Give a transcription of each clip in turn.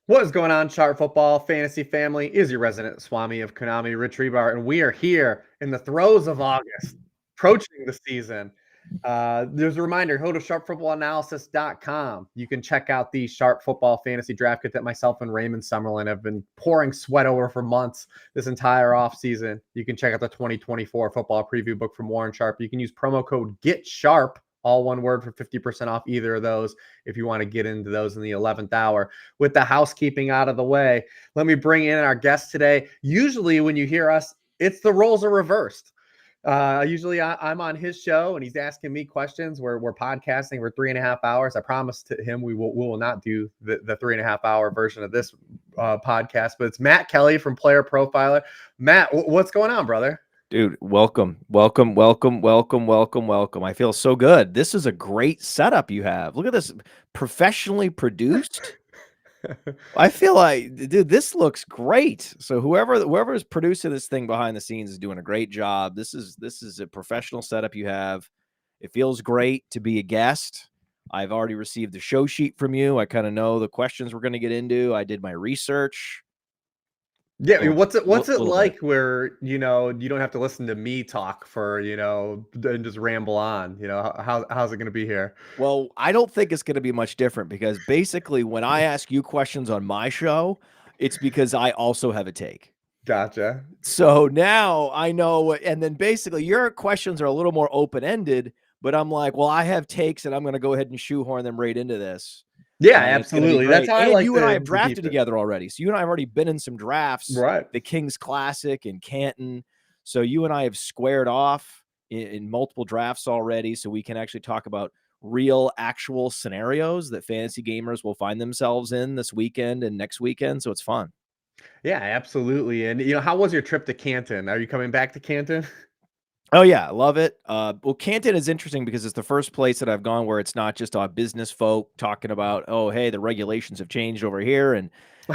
What is going on, Chart Football Fantasy family? Is your resident Swami of Konami, Rich Hribar, and we are here in the throes of August, approaching the season. There's a reminder, go to sharpfootballanalysis.com. You can check out the Sharp Football Fantasy Draft Kit that myself and Raymond Summerlin have been pouring sweat over for months this entire offseason. You can check out the 2024 football preview book from Warren Sharp. You can use promo code GETSHARP, all one word, for 50% off either of those if you want to get into those in the 11th hour. With the housekeeping out of the way, let me bring in our guest today. Usually when you hear us, it's the roles are reversed. Usually I'm on his show and he's asking me questions. We're podcasting for 3.5 hours. I promised to him we will not do the 3.5 hour version of this podcast, but it's Matt Kelley from Player Profiler. Matt, what's going on, brother? Dude, welcome. I feel so good. This is a great setup you have. Look at this, professionally produced. I feel like, dude, this looks great. So whoever is producing this thing behind the scenes is doing a great job. This is a professional setup you have. It feels great to be a guest. I've already received the show sheet from you. I kind of know the questions we're going to get into. I did my research. Yeah, I mean, what's it like where, you don't have to listen to me talk for, and just ramble on, how's it going to be here? Well, I don't think it's going to be much different because basically when I ask you questions on my show, it's because I also have a take. Gotcha. So now I know, and then basically your questions are a little more open-ended, but I'm like, well, I have takes and I'm going to go ahead and shoehorn them right into this. Yeah, absolutely. That's how I like. You and I have drafted together already. So you and I have already been in some drafts, right? The Kings Classic in Canton. So you and I have squared off in multiple drafts already. So we can actually talk about real, actual scenarios that fantasy gamers will find themselves in this weekend and next weekend. So it's fun. Yeah, absolutely. And how was your trip to Canton? Are you coming back to Canton? Oh yeah, I love it. Well, Canton is interesting because it's the first place that I've gone where it's not just business folk talking about, oh, hey, the regulations have changed over here, and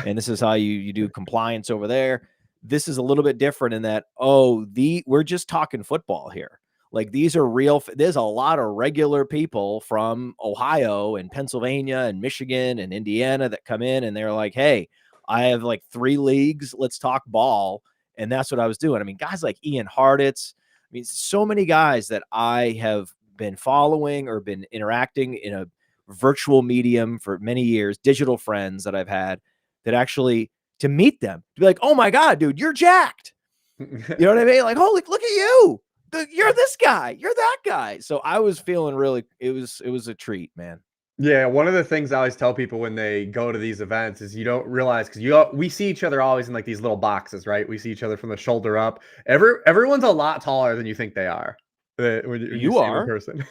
this is how you do compliance over there. This is a little bit different in that, we're just talking football here. Like these are real. There's a lot of regular people from Ohio and Pennsylvania and Michigan and Indiana that come in and they're like, hey, I have like 3 leagues. Let's talk ball. And that's what I was doing. I mean, guys like Ian Harditz. I mean, so many guys that I have been following or been interacting in a virtual medium for many years, digital friends that I've had that actually to meet them, to be like, oh my God, dude, you're jacked. You know what I mean? Like, holy, look at you. You're this guy. You're that guy. So I was feeling really, it was a treat, man. Yeah, one of the things I always tell people when they go to these events is you don't realize because we see each other always in like these little boxes, right? We see each other from the shoulder up. Everyone's a lot taller than you think they are when you see them in person.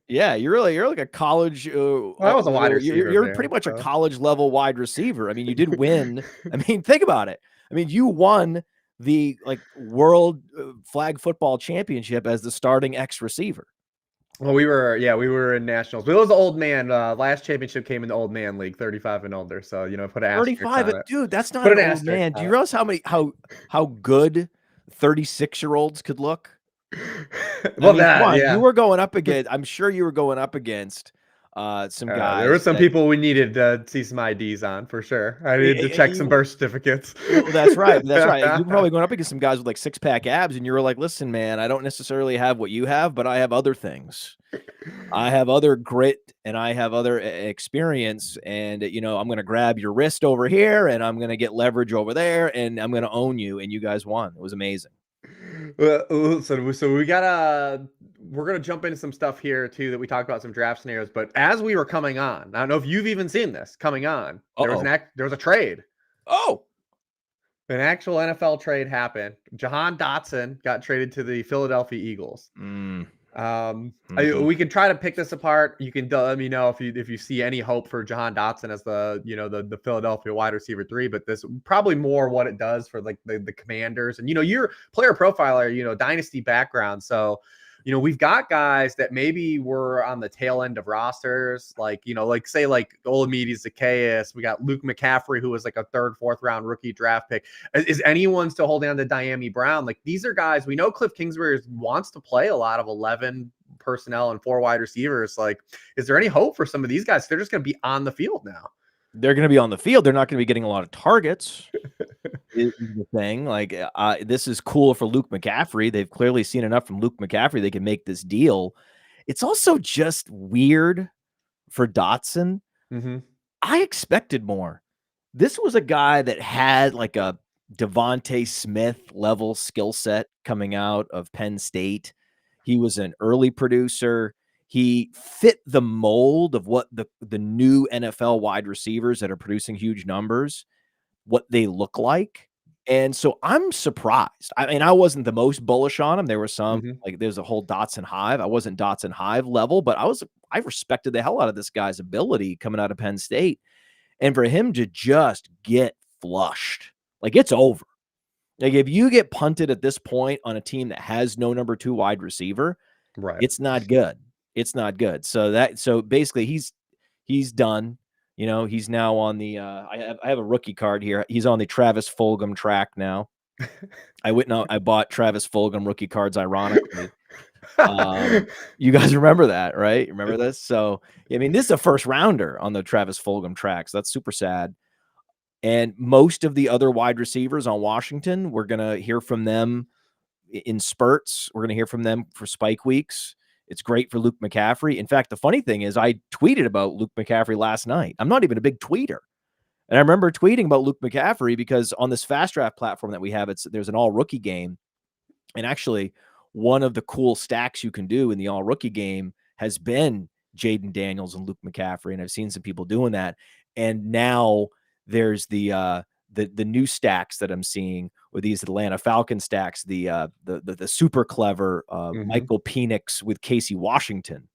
Yeah, you're like a college. I was a wide receiver. You're pretty much a college level wide receiver. I mean, you did win. I mean, think about it. I mean, you won the world flag football championship as the starting X receiver. Well, we were in nationals. But it was the old man. Last championship came in the old man league, 35 and older. So put an 35, on it. Dude, that's not an old man. Do you realize how good 36-year-olds could look? Well, you were going up against. I'm sure you were going up agast some guys. There were some people we needed to see some IDs on for sure. I needed to check some birth certificates. Well, that's right. That's right. You were probably going up against some guys with like 6-pack abs, and you were like, "Listen, man, I don't necessarily have what you have, but I have other things. I have other grit, and I have other experience, and I'm going to grab your wrist over here, and I'm going to get leverage over there, and I'm going to own you." And you guys won. It was amazing. So we're gonna jump into some stuff here too that we talked about, some draft scenarios. But as we were coming on, I don't know if you've even seen this coming on. There was a trade. Oh, an actual NFL trade happened. Jahan Dotson got traded to the Philadelphia Eagles. We can try to pick this apart. You can let me know if you see any hope for Jahan Dotson as the Philadelphia wide receiver 3, but this probably more what it does for like the Commanders. And you're Player Profiler, dynasty background, so we've got guys that maybe were on the tail end of rosters, like say Olamide Zaccheaus. We got Luke McCaffrey, who was like a 3rd, 4th round rookie draft pick. Is anyone still holding on to Diami Brown? Like, these are guys we know Cliff Kingsbury wants to play a lot of 11 personnel and 4 wide receivers. Like, is there any hope for some of these guys? They're just going to be on the field now. they're going to be on the field. They're not going to be getting a lot of targets. Is the thing. Like, this is cool for Luke McCaffrey. They've clearly seen enough from Luke McCaffrey. They can make this deal. It's also just weird for Dotson. Mm-hmm. I expected more. This was a guy that had like a Devontae Smith level skill set coming out of Penn State. He was an early producer. He fit the mold of what the new NFL wide receivers that are producing huge numbers, what they look like. And so I'm surprised. I mean, I wasn't the most bullish on him. There were some, Mm-hmm. like there's a whole Dotson hive. I wasn't Dotson hive level, but I respected the hell out of this guy's ability coming out of Penn State. And for him to just get flushed, like it's over. Like if you get punted at this point on a team that has no number 2 wide receiver, Right. it's not good. It's not good. So basically he's done. You know, he's now on the I have a rookie card here. He's on the Travis Fulgham track now. I bought Travis Fulgham rookie cards ironically. You guys remember that, right? Remember this? So, I mean, this is a first rounder on the Travis Fulgham track. So that's super sad. And most of the other wide receivers on Washington, we're going to hear from them in spurts. We're going to hear from them for spike weeks. It's great for Luke McCaffrey. In fact, the funny thing is I tweeted about Luke McCaffrey last night. I'm not even a big tweeter. And I remember tweeting about Luke McCaffrey because on this FastDraft platform that we have, there's an all rookie game. And actually, one of the cool stacks you can do in the all rookie game has been Jaden Daniels and Luke McCaffrey. And I've seen some people doing that. And now there's the new stacks that I'm seeing with these Atlanta Falcon stacks, the super clever Michael Penix with Casey Washington.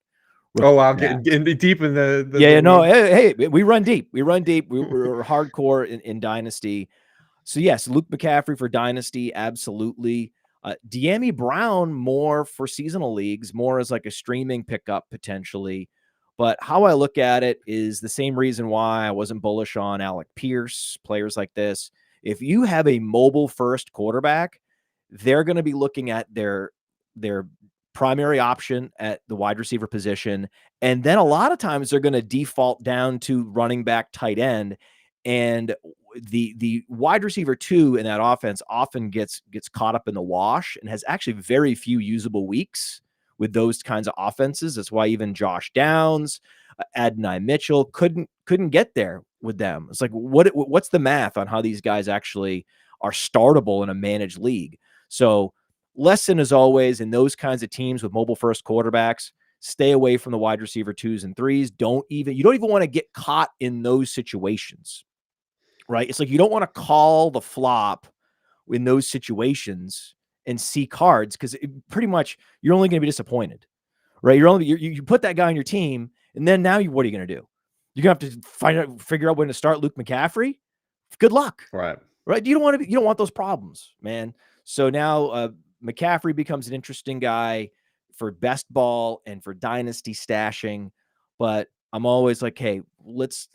Oh wow, getting deep in the no, hey, we run deep. We're hardcore in Dynasty. So yes, Luke McCaffrey for Dynasty, absolutely. De'Ami Brown more for seasonal leagues, more as like a streaming pickup potentially. But how I look at it is the same reason why I wasn't bullish on Alec Pierce, players like this. If you have a mobile first quarterback, they're going to be looking at their primary option at the wide receiver position. And then a lot of times they're going to default down to running back, tight end. And the wide receiver 2 in that offense often gets caught up in the wash and has actually very few usable weeks with those kinds of offenses. That's why even Josh Downs, Adonai Mitchell couldn't get there with them. It's like, what's the math on how these guys actually are startable in a managed league? So lesson as always in those kinds of teams with mobile first quarterbacks, stay away from the wide receiver 2s and 3s. You don't even want to get caught in those situations, right? It's like, you don't want to call the flop in those situations and see cards, because pretty much you're only going to be disappointed, right? You put that guy on your team, and then now what are you going to do? You're going to have to figure out when to start Luke McCaffrey. Good luck, right? You don't want those problems, man. So now McCaffrey becomes an interesting guy for best ball and for dynasty stashing. But I'm always like, hey, let's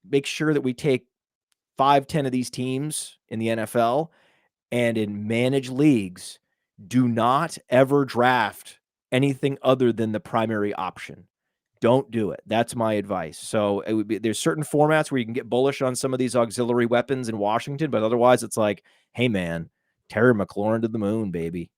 make sure that we take 5-10 of these teams in the NFL, and in managed leagues, do not ever draft anything other than the primary option. Don't do it. That's my advice. So there's certain formats where you can get bullish on some of these auxiliary weapons in Washington, but otherwise it's like, hey man, Terry McLaurin to the moon, baby.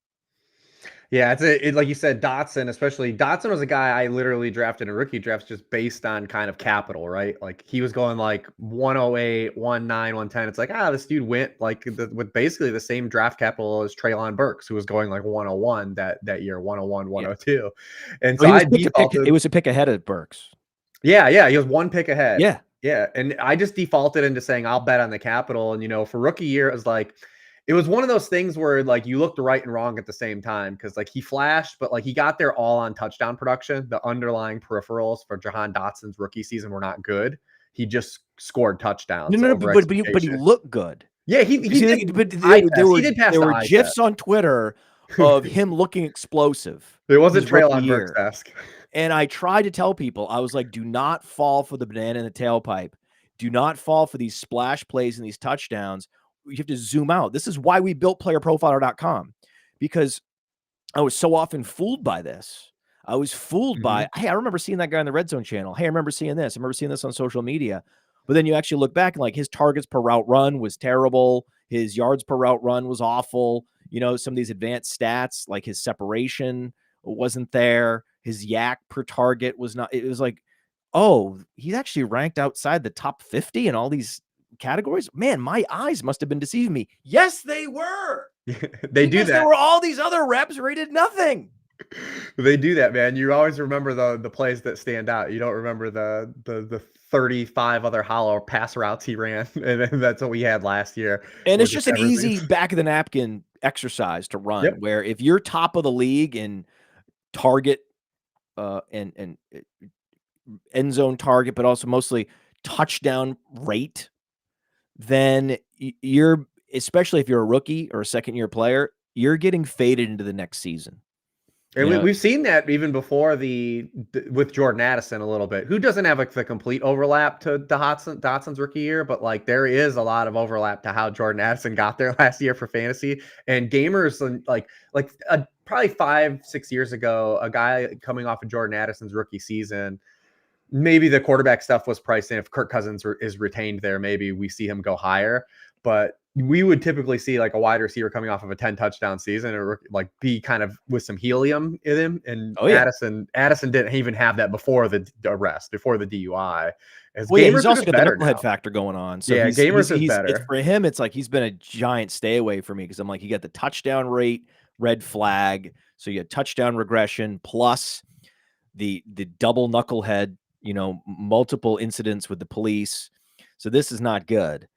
Yeah, like you said, Dotson, especially. Dotson was a guy I literally drafted in rookie drafts just based on kind of capital, right? Like he was going like 108, 19, 110. It's like, this dude went like with basically the same draft capital as Treylon Burks, who was going like 101 that year, 101, 102. Yeah. And so it was a pick ahead of Burks. Yeah, he was one pick ahead. Yeah. Yeah, and I just defaulted into saying I'll bet on the capital. And for rookie year, it was one of those things where like you looked right and wrong at the same time, because like he flashed, but like he got there all on touchdown production. The underlying peripherals for Jahan Dotson's rookie season were not good. He just scored touchdowns. But he looked good. Yeah, he did. But there were GIFs on Twitter of him looking explosive. It wasn't Treylon Burks-esque. And I tried to tell people, I was like, do not fall for the banana in the tailpipe. Do not fall for these splash plays and these touchdowns. You have to zoom out. This is why we built PlayerProfiler.com, because I was so often fooled by this. I was fooled by, Mhm. hey, I remember seeing that guy on the Red Zone channel. Hey, I remember seeing this. I remember seeing this on social media. But then you actually look back and like his targets per route run was terrible. His yards per route run was awful. You know, some of these advanced stats, like his separation wasn't there. His yak per target was not, it was like, oh, he's actually ranked outside the top 50 in all these categories. Man, my eyes must have been deceiving me. Yes, they were. They do Because there that. were all these other reps where he did nothing. They do that, man. You always remember the plays that stand out. You don't remember the 35 other hollow pass routes he ran, and that's what we had last year. And Where it's just just an easy everything's back of the napkin exercise to run, Yep. where if you're top of the league in target and end zone target, but also mostly touchdown rate, then you're, especially if you're a rookie or a second year player, you're getting faded into the next season. And we've seen that even before with Jordan Addison a little bit, who doesn't have like the complete overlap to Dotson's rookie year, but like there is a lot of overlap to how Jordan Addison got there last year for fantasy. And gamers probably 5-6 years ago, a guy coming off of Jordan Addison's rookie season, maybe the quarterback stuff was priced in. If Kirk Cousins is retained there, maybe we see him go higher. But we would typically see like a wide receiver coming off of a 10 touchdown season or like be kind of with some helium in him. And Oh yeah. Addison didn't even have that before the arrest, before the DUI. As Well, yeah, he's gamers are also just got the better knucklehead now. factor going on. So Yeah, gamers is it's better. for him, it's like he's been a giant stay away for me because I'm like, you got the touchdown rate, red flag. So you had touchdown regression plus the double knucklehead, you know, multiple incidents with the police. So this is not good.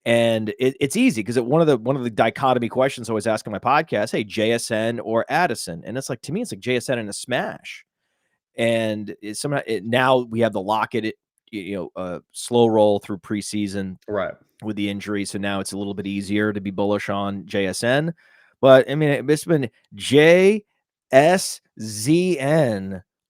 And it's easy because one of the dichotomy questions I always ask on my podcast, hey, JSN or Addison? And it's like, to me, it's like JSN and a smash. And now we have the Lockett, slow roll through preseason Right. with the injury. So now it's a little bit easier to be bullish on JSN. But I mean, it's been JSZN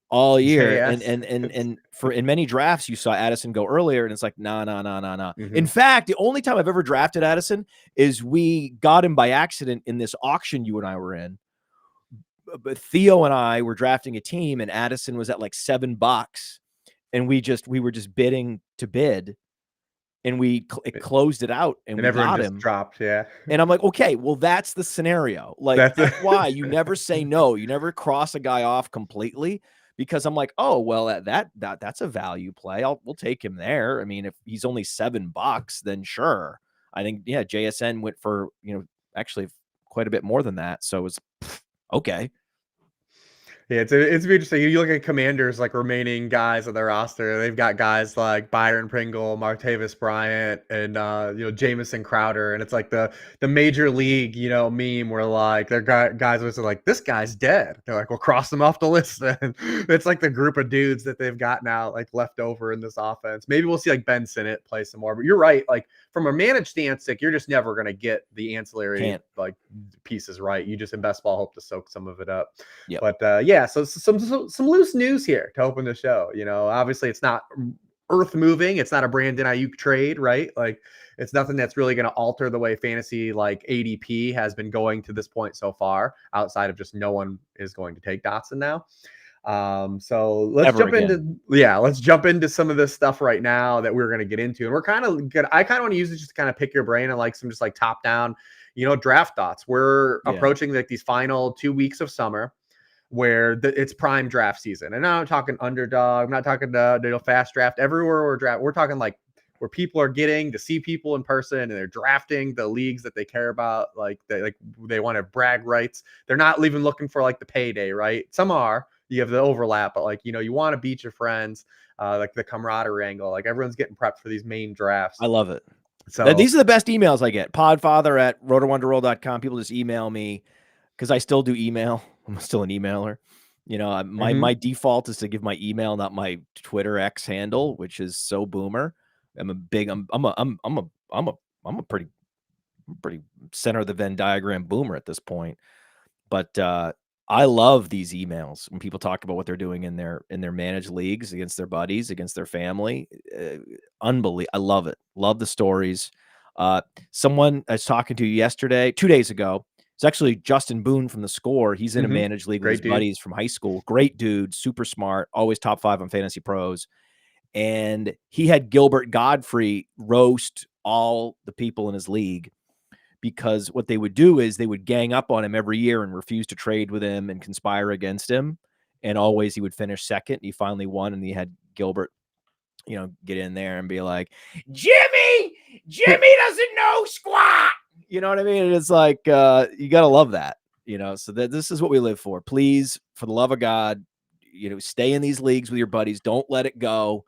all year. JS. And for in many drafts, you saw Addison go earlier, and it's like, nah. In Mhm. fact, the only time I've ever drafted Addison is we got him by accident in this auction you and I were in. But Theo and I were drafting a team, and Addison was at like $7, and we were just bidding to bid, and it closed it out, and And we everyone got just him. dropped. Yeah. And I'm like, okay, well, that's the scenario. Like, That's that's why you never say no. You never cross a guy off completely, because I'm like, oh, well, that's a value play. We'll take him there. I mean, if he's only $7, then sure. I think, yeah, JSN went for, actually quite a bit more than that. So it was okay. Yeah, it's interesting. You look at Commanders, like remaining guys on their roster. They've got guys like Byron Pringle, Martavis Bryant, and Jamison Crowder, and it's like the major league meme where like they're guys was like, this guy's dead. They're like, we'll cross him off the list. And it's like the group of dudes that they've got now like left over in this offense. Maybe we'll see like Ben Sinnott play some more. But you're right. Like from a managed stance, like you're just never gonna get the ancillary like pieces right. You just in best ball hope to soak some of it up. Yep. But yeah, so some loose news here to open the show. Obviously it's not earth moving. It's not a Brandon Ayuk trade, right? Like it's nothing that's really going to alter the way fantasy like ADP has been going to this point so far, outside of just no one is going to take Dotson now. So let's jump into some of this stuff right now that we're going to get into. And I kind of want to use it just to kind of pick your brain and like some just like top down, draft thoughts. We're approaching like these final 2 weeks of summer where it's prime draft season. And I'm not talking underdog. I'm not talking fast draft. Everywhere we're talking like where people are getting to see people in person and they're drafting the leagues that they care about. Like they want to brag rights. They're not even looking for like the payday, right? Some are. You have the overlap, but like, you want to beat your friends, like the camaraderie angle. Like everyone's getting prepped for these main drafts. I love it. So these are the best emails I get. Podfather@rotorwonderworld.com. People just email me because I still do email. I'm still an emailer. My default is to give my email, not my Twitter X handle, which is so boomer. I'm a pretty center of the Venn diagram boomer at this point. But I love these emails when people talk about what they're doing in their managed leagues against their buddies, against their family. Unbelievable. I love it. Love the stories. Someone I was talking to yesterday, 2 days ago, It's actually Justin Boone from The Score. He's in a managed league with his buddies from high school. Great dude, super smart, always top 5 on Fantasy Pros. And he had Gilbert Godfrey roast all the people in his league, because what they would do is they would gang up on him every year and refuse to trade with him and conspire against him. And always he would finish second. He finally won, and he had Gilbert, get in there and be like, Jimmy doesn't know squat. You know what I mean? And it's like, you got to love that, so this is what we live for. Please, for the love of God, stay in these leagues with your buddies. Don't let it go.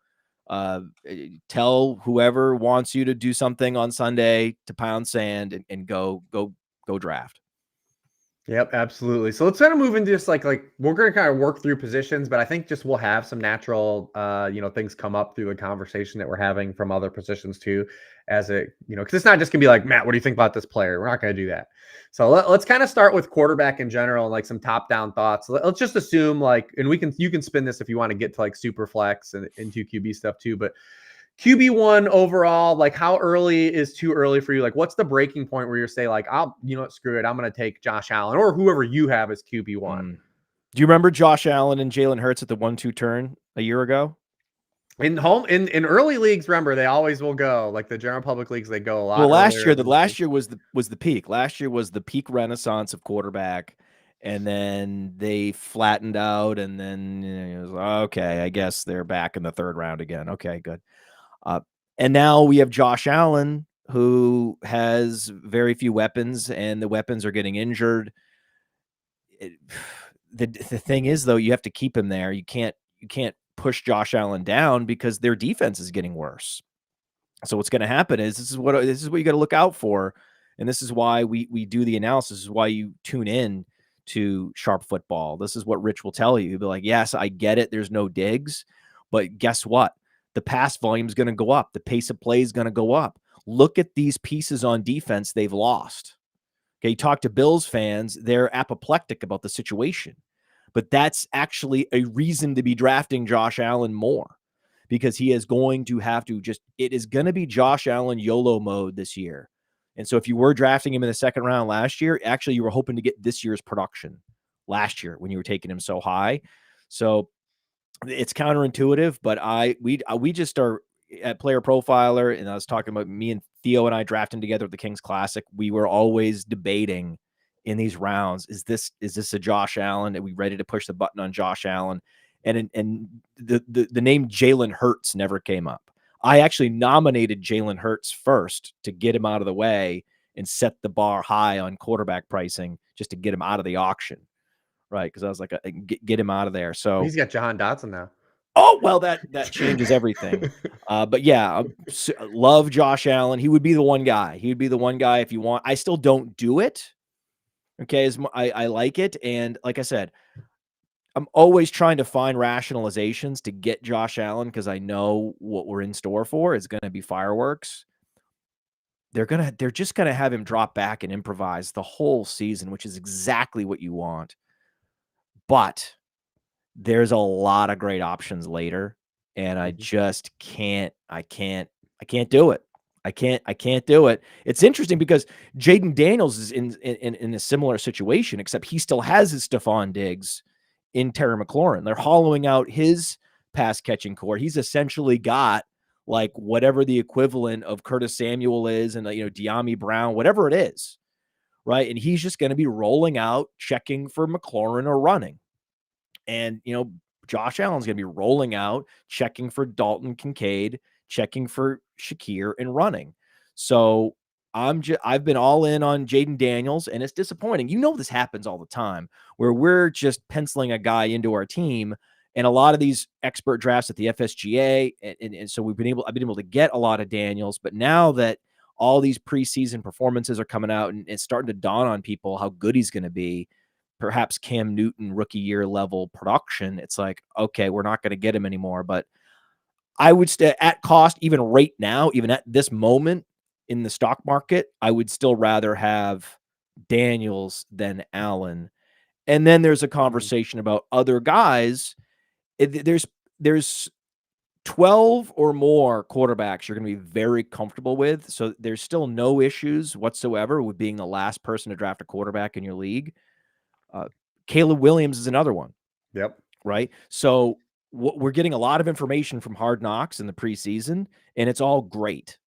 Tell whoever wants you to do something on Sunday to pound sand and go draft. Yep, absolutely. So let's kind of move into just like we're going to kind of work through positions, but I think just we'll have some natural, things come up through the conversation that we're having from other positions too, as it, because it's not just gonna be like, Matt, what do you think about this player? We're not going to do that. So let's kind of start with quarterback in general and like some top down thoughts. Let's just assume and you can spin this if you want to get to like super flex and into QB stuff too, but QB1 overall, like how early is too early for you? Like what's the breaking point where you're say like, screw it, I'm going to take Josh Allen or whoever you have as QB1. Do you remember Josh Allen and Jalen Hurts at the 1-2 turn a year ago? In early leagues, remember they always will go like the general public leagues. They go a lot. Well, last year was the peak. Last year was the peak renaissance of quarterback, and then they flattened out, and then it was okay. I guess they're back in the 3rd round again. Okay, good. And now we have Josh Allen, who has very few weapons, and the weapons are getting injured. The thing is, though, you have to keep him there. You can't push Josh Allen down because their defense is getting worse. So what's going to happen is this is what you got to look out for, and this is why we do the analysis. This is why you tune in to Sharp Football. This is what Rich will tell you. He'll be like, yes, I get it. There's no digs, but guess what? The pass volume is going to go up. The pace of play is going to go up. Look at these pieces on defense they've lost. Okay, you talk to Bills fans, they're apoplectic about the situation. But that's actually a reason to be drafting Josh Allen more, because he is going to have to it is going to be Josh Allen YOLO mode this year. And so if you were drafting him in the 2nd round last year, actually you were hoping to get this year's production last year when you were taking him so high. So it's counterintuitive, but we just are at Player Profiler, and I was talking about me and Theo and I drafting together at the Kings Classic. We were always debating in these rounds, is this a Josh Allen? Are we ready to push the button on Josh Allen? And the name Jalen Hurts never came up. I actually nominated Jalen Hurts first to get him out of the way and set the bar high on quarterback pricing just to get him out of the auction. Right, because I was like, get him out of there. So he's got Jahan Dotson now. Oh, well, that changes everything. But yeah, love Josh Allen. He would be the one guy. He would be the one guy if you want. I still don't do it. Okay, I like it, and like I said, I'm always trying to find rationalizations to get Josh Allen because I know what we're in store for is going to be fireworks. They're just gonna have him drop back and improvise the whole season, which is exactly what you want. But there's a lot of great options later, and I just can't do it. I can't do it. It's interesting because Jaden Daniels is in a similar situation, except he still has his Stephon Diggs in Terry McLaurin. They're hollowing out his pass catching core. He's essentially got like whatever the equivalent of Curtis Samuel is, and De'Ami Brown, whatever it is, right? And he's just going to be rolling out, checking for McLaurin or running. And, Josh Allen's going to be rolling out, checking for Dalton Kincaid, checking for Shakir, and running. So I've been all in on Jaden Daniels, and it's disappointing. This happens all the time where we're just penciling a guy into our team, and a lot of these expert drafts at the FSGA, and so I've been able to get a lot of Daniels. But now that all these preseason performances are coming out, and it's starting to dawn on people how good he's going to be, perhaps Cam Newton rookie year level production, it's like, okay, we're not going to get him anymore. But I would stay at cost, even right now, even at this moment in the stock market, I would still rather have Daniels than Allen. And then there's a conversation about other guys. There's 12 or more quarterbacks you're going to be very comfortable with. So there's still no issues whatsoever with being the last person to draft a quarterback in your league. Caleb Williams is another one. Yep. Right. So we're getting a lot of information from Hard Knocks in the preseason, and it's all great.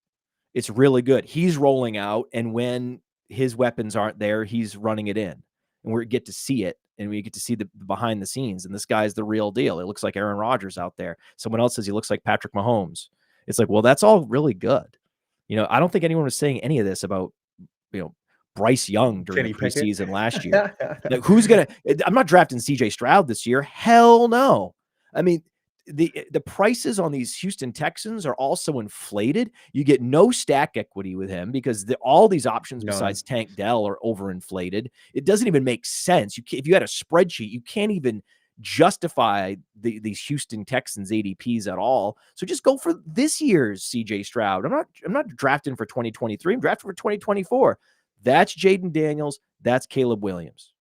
It's really good. He's rolling out, and when his weapons aren't there, he's running it in, and we get to see it, and we get to see the behind the scenes. And this guy's the real deal. It looks like Aaron Rodgers out there. Someone else says he looks like Patrick Mahomes. It's like, well, that's all really good. I don't think anyone was saying any of this about, Bryce Young during the preseason last year. Like, who's gonna? I'm not drafting CJ Stroud this year. Hell no. I mean, the prices on these Houston Texans are also inflated. You get no stack equity with him because all these options besides Tank Dell are overinflated. It doesn't even make sense. If you had a spreadsheet, you can't even justify these Houston Texans ADPs at all. So just go for this year's CJ Stroud. I'm not drafting for 2023. I'm drafting for 2024. That's Jaden Daniels. That's Caleb Williams.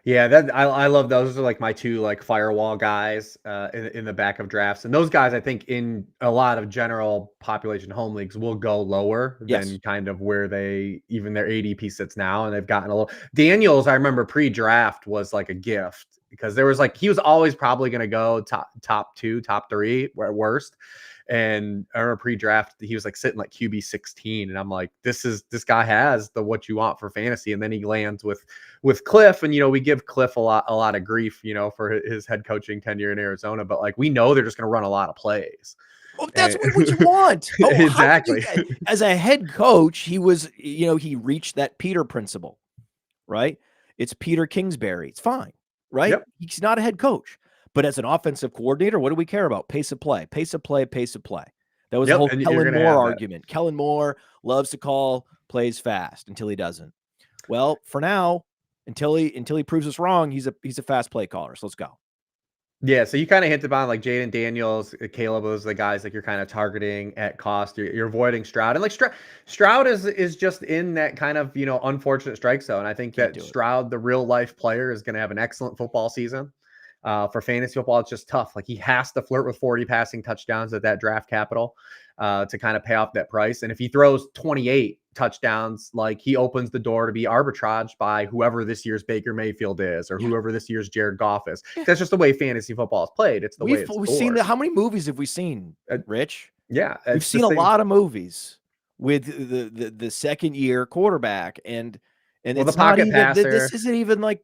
Yeah, I love those. Those are like my two like firewall guys in the back of drafts, and those guys I think in a lot of general population home leagues will go lower than kind of where their ADP sits now, and they've gotten a little. Daniels, I remember pre-draft was like a gift because there was like he was always probably going to go top 2, top 3 at worst. And I remember pre-draft, he was like sitting like QB 16, and I'm like, this guy has what you want for fantasy. And then he lands with Cliff, and we give Cliff a lot of grief, for his head coaching tenure in Arizona. But like we know they're just going to run a lot of plays. Well, that's what you want. Exactly. As a head coach, he was, he reached that Peter principle, right? It's Peter Kingsbury. It's fine, right? Yep. He's not a head coach. But as an offensive coordinator, what do we care about? Pace of play, pace of play, pace of play. That was the whole Kellen Moore argument. Kellen Moore loves to call plays fast until he doesn't. Well, for now, until he proves us wrong, he's a fast play caller. So let's go. Yeah, so you kind of hinted on like Jaden Daniels, Caleb, those are the guys like you're kind of targeting at cost. You're avoiding Stroud, and like Stroud is just in that kind of unfortunate strike zone. I think that Stroud, the real life player, is going to have an excellent football season. For fantasy football, it's just tough. Like he has to flirt with 40 passing touchdowns at that draft capital to kind of pay off that price. And if he throws 28 touchdowns, like he opens the door to be arbitraged by whoever this year's Baker Mayfield is or whoever this year's Jared Goff is. That's just the way fantasy football is played. It's the way it's we've seen how many movies have we seen, Rich? Yeah. We've seen a lot of movies with the second year quarterback and it's the pocket passer. This isn't even like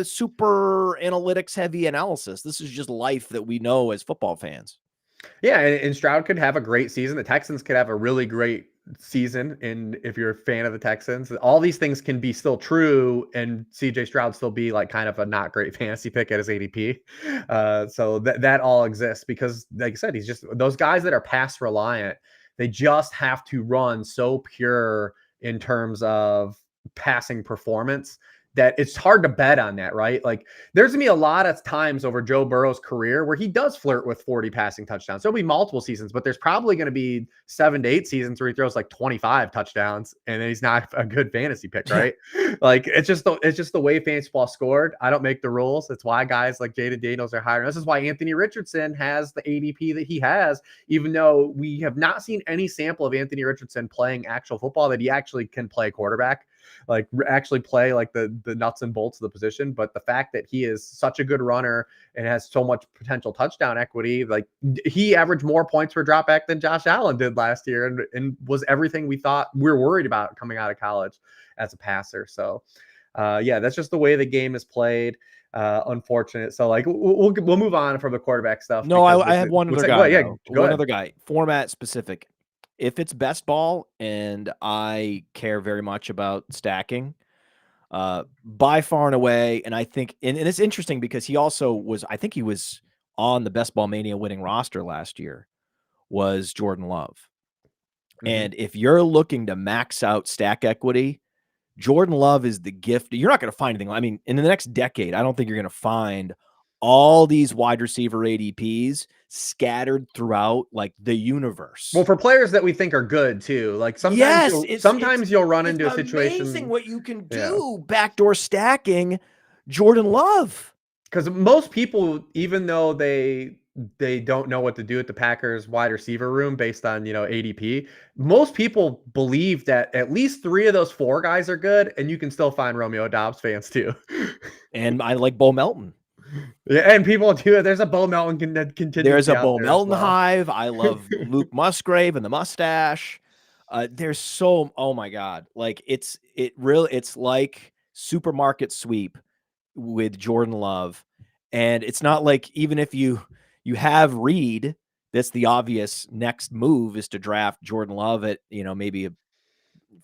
super analytics heavy analysis. This is just life that we know as football fans. Yeah, and Stroud could have a great season. The Texans could have a really great season. And if you're a fan of the Texans, all these things can be still true, and CJ Stroud still be like kind of a not great fantasy pick at his ADP. So that all exists because, like I said, he's just those guys that are pass reliant. They just have to run so pure in terms of passing performance that it's hard to bet on that, right? Like there's gonna be a lot of times over Joe Burrow's career where he does flirt with 40 passing touchdowns. There'll be multiple seasons, but there's probably going to be 7 to 8 seasons where he throws like 25 touchdowns and then he's not a good fantasy pick, right? Like it's just the way fantasy football scored. I don't make the rules. That's why guys like Jaden Daniels are higher. This is why Anthony Richardson has the ADP that he has, even though we have not seen any sample of Anthony Richardson playing actual football that he actually can play quarterback. Like actually play like the nuts and bolts of the position. But the fact that he is such a good runner and has so much potential touchdown equity, like he averaged more points per dropback than Josh Allen did last year and was everything we thought we were worried about coming out of college as a passer. So yeah, that's just the way the game is played. Unfortunate. So like we'll move on from the quarterback stuff. No, I have one other guy. Yeah, one other guy, format specific. If it's best ball and I care very much about stacking, by far and away, and I think, and it's interesting because he also was, I think he was on the Best Ball Mania winning roster last year, was Jordan Love. Mm-hmm. And if you're looking to max out stack equity, Jordan Love is the gift. You're not going to find anything. I mean, in the next decade, I don't think you're going to find all these wide receiver ADPs scattered throughout like the universe. Well, for players that we think are good too, like sometimes you'll run into a situation. Amazing what you can do backdoor stacking Jordan Love. Because most people, even though they they don't know what to do with the Packers wide receiver room based on, ADP. Most people believe that at least 3 of those 4 guys are good, and you can still find Romeo Dobbs fans too. And I like Bo Melton. Yeah, and people do. There's a Bo Melton There's contingency a out Bo there as Melton well. hive. I love Luke Musgrave and the mustache. There's so, oh my God. Like it's like supermarket sweep with Jordan Love. And it's not like, even if you have Reed, that's the obvious next move is to draft Jordan Love at, maybe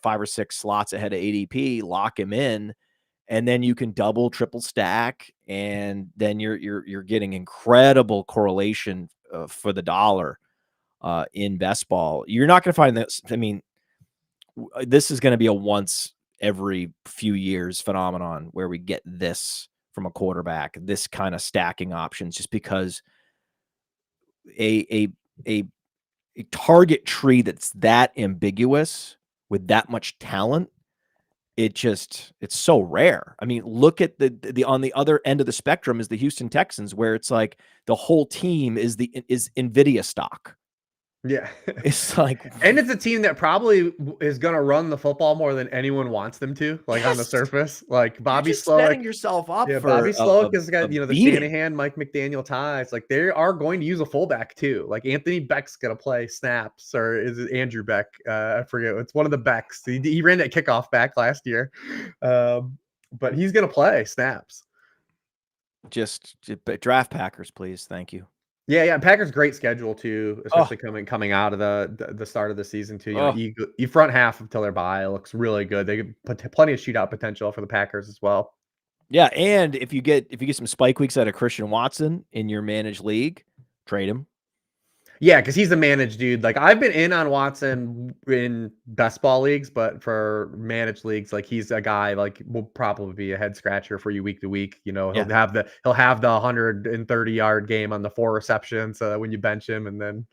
5 or 6 slots ahead of ADP, lock him in, and then you can double, triple stack, and then you're getting incredible correlation for the dollar in best ball. You're not going to find this. I mean, this is going to be a once every few years phenomenon where we get this from a quarterback, this kind of stacking options, just because a target tree that's that ambiguous with that much talent, it's so rare. I mean, look at the on the other end of the spectrum is the Houston Texans, where it's like the whole team is Nvidia stock. Yeah. It's like, And it's a team that probably is gonna run the football more than anyone wants them to, like, on the yes, surface. Like, you're Bobby just setting Slowick. yourself up Yeah, for Bobby Slowick has a got, the beating. Shanahan, Mike McDaniel ties. Like, they are going to use a fullback too. Like, Anthony Beck's gonna play snaps, or is it Andrew Beck? I forget. It's one of the Becks. He ran that kickoff back last year. But he's gonna play snaps. Just draft Packers, please. Thank you. Yeah. Packers great schedule too, Oh, especially coming out of the start of the season too. oh, You front half until their bye, it looks really good. They put plenty of shootout potential for the Packers as well. yeah. And if you get some spike weeks out of Christian Watson in your managed league, trade him. Yeah, because he's a managed dude. Like, I've been in on Watson in best ball leagues, but for managed leagues, like, he's a guy, like, will probably be a head scratcher for you week to week. Yeah. He'll have the 130-yard game on the 4 receptions when you bench him, and then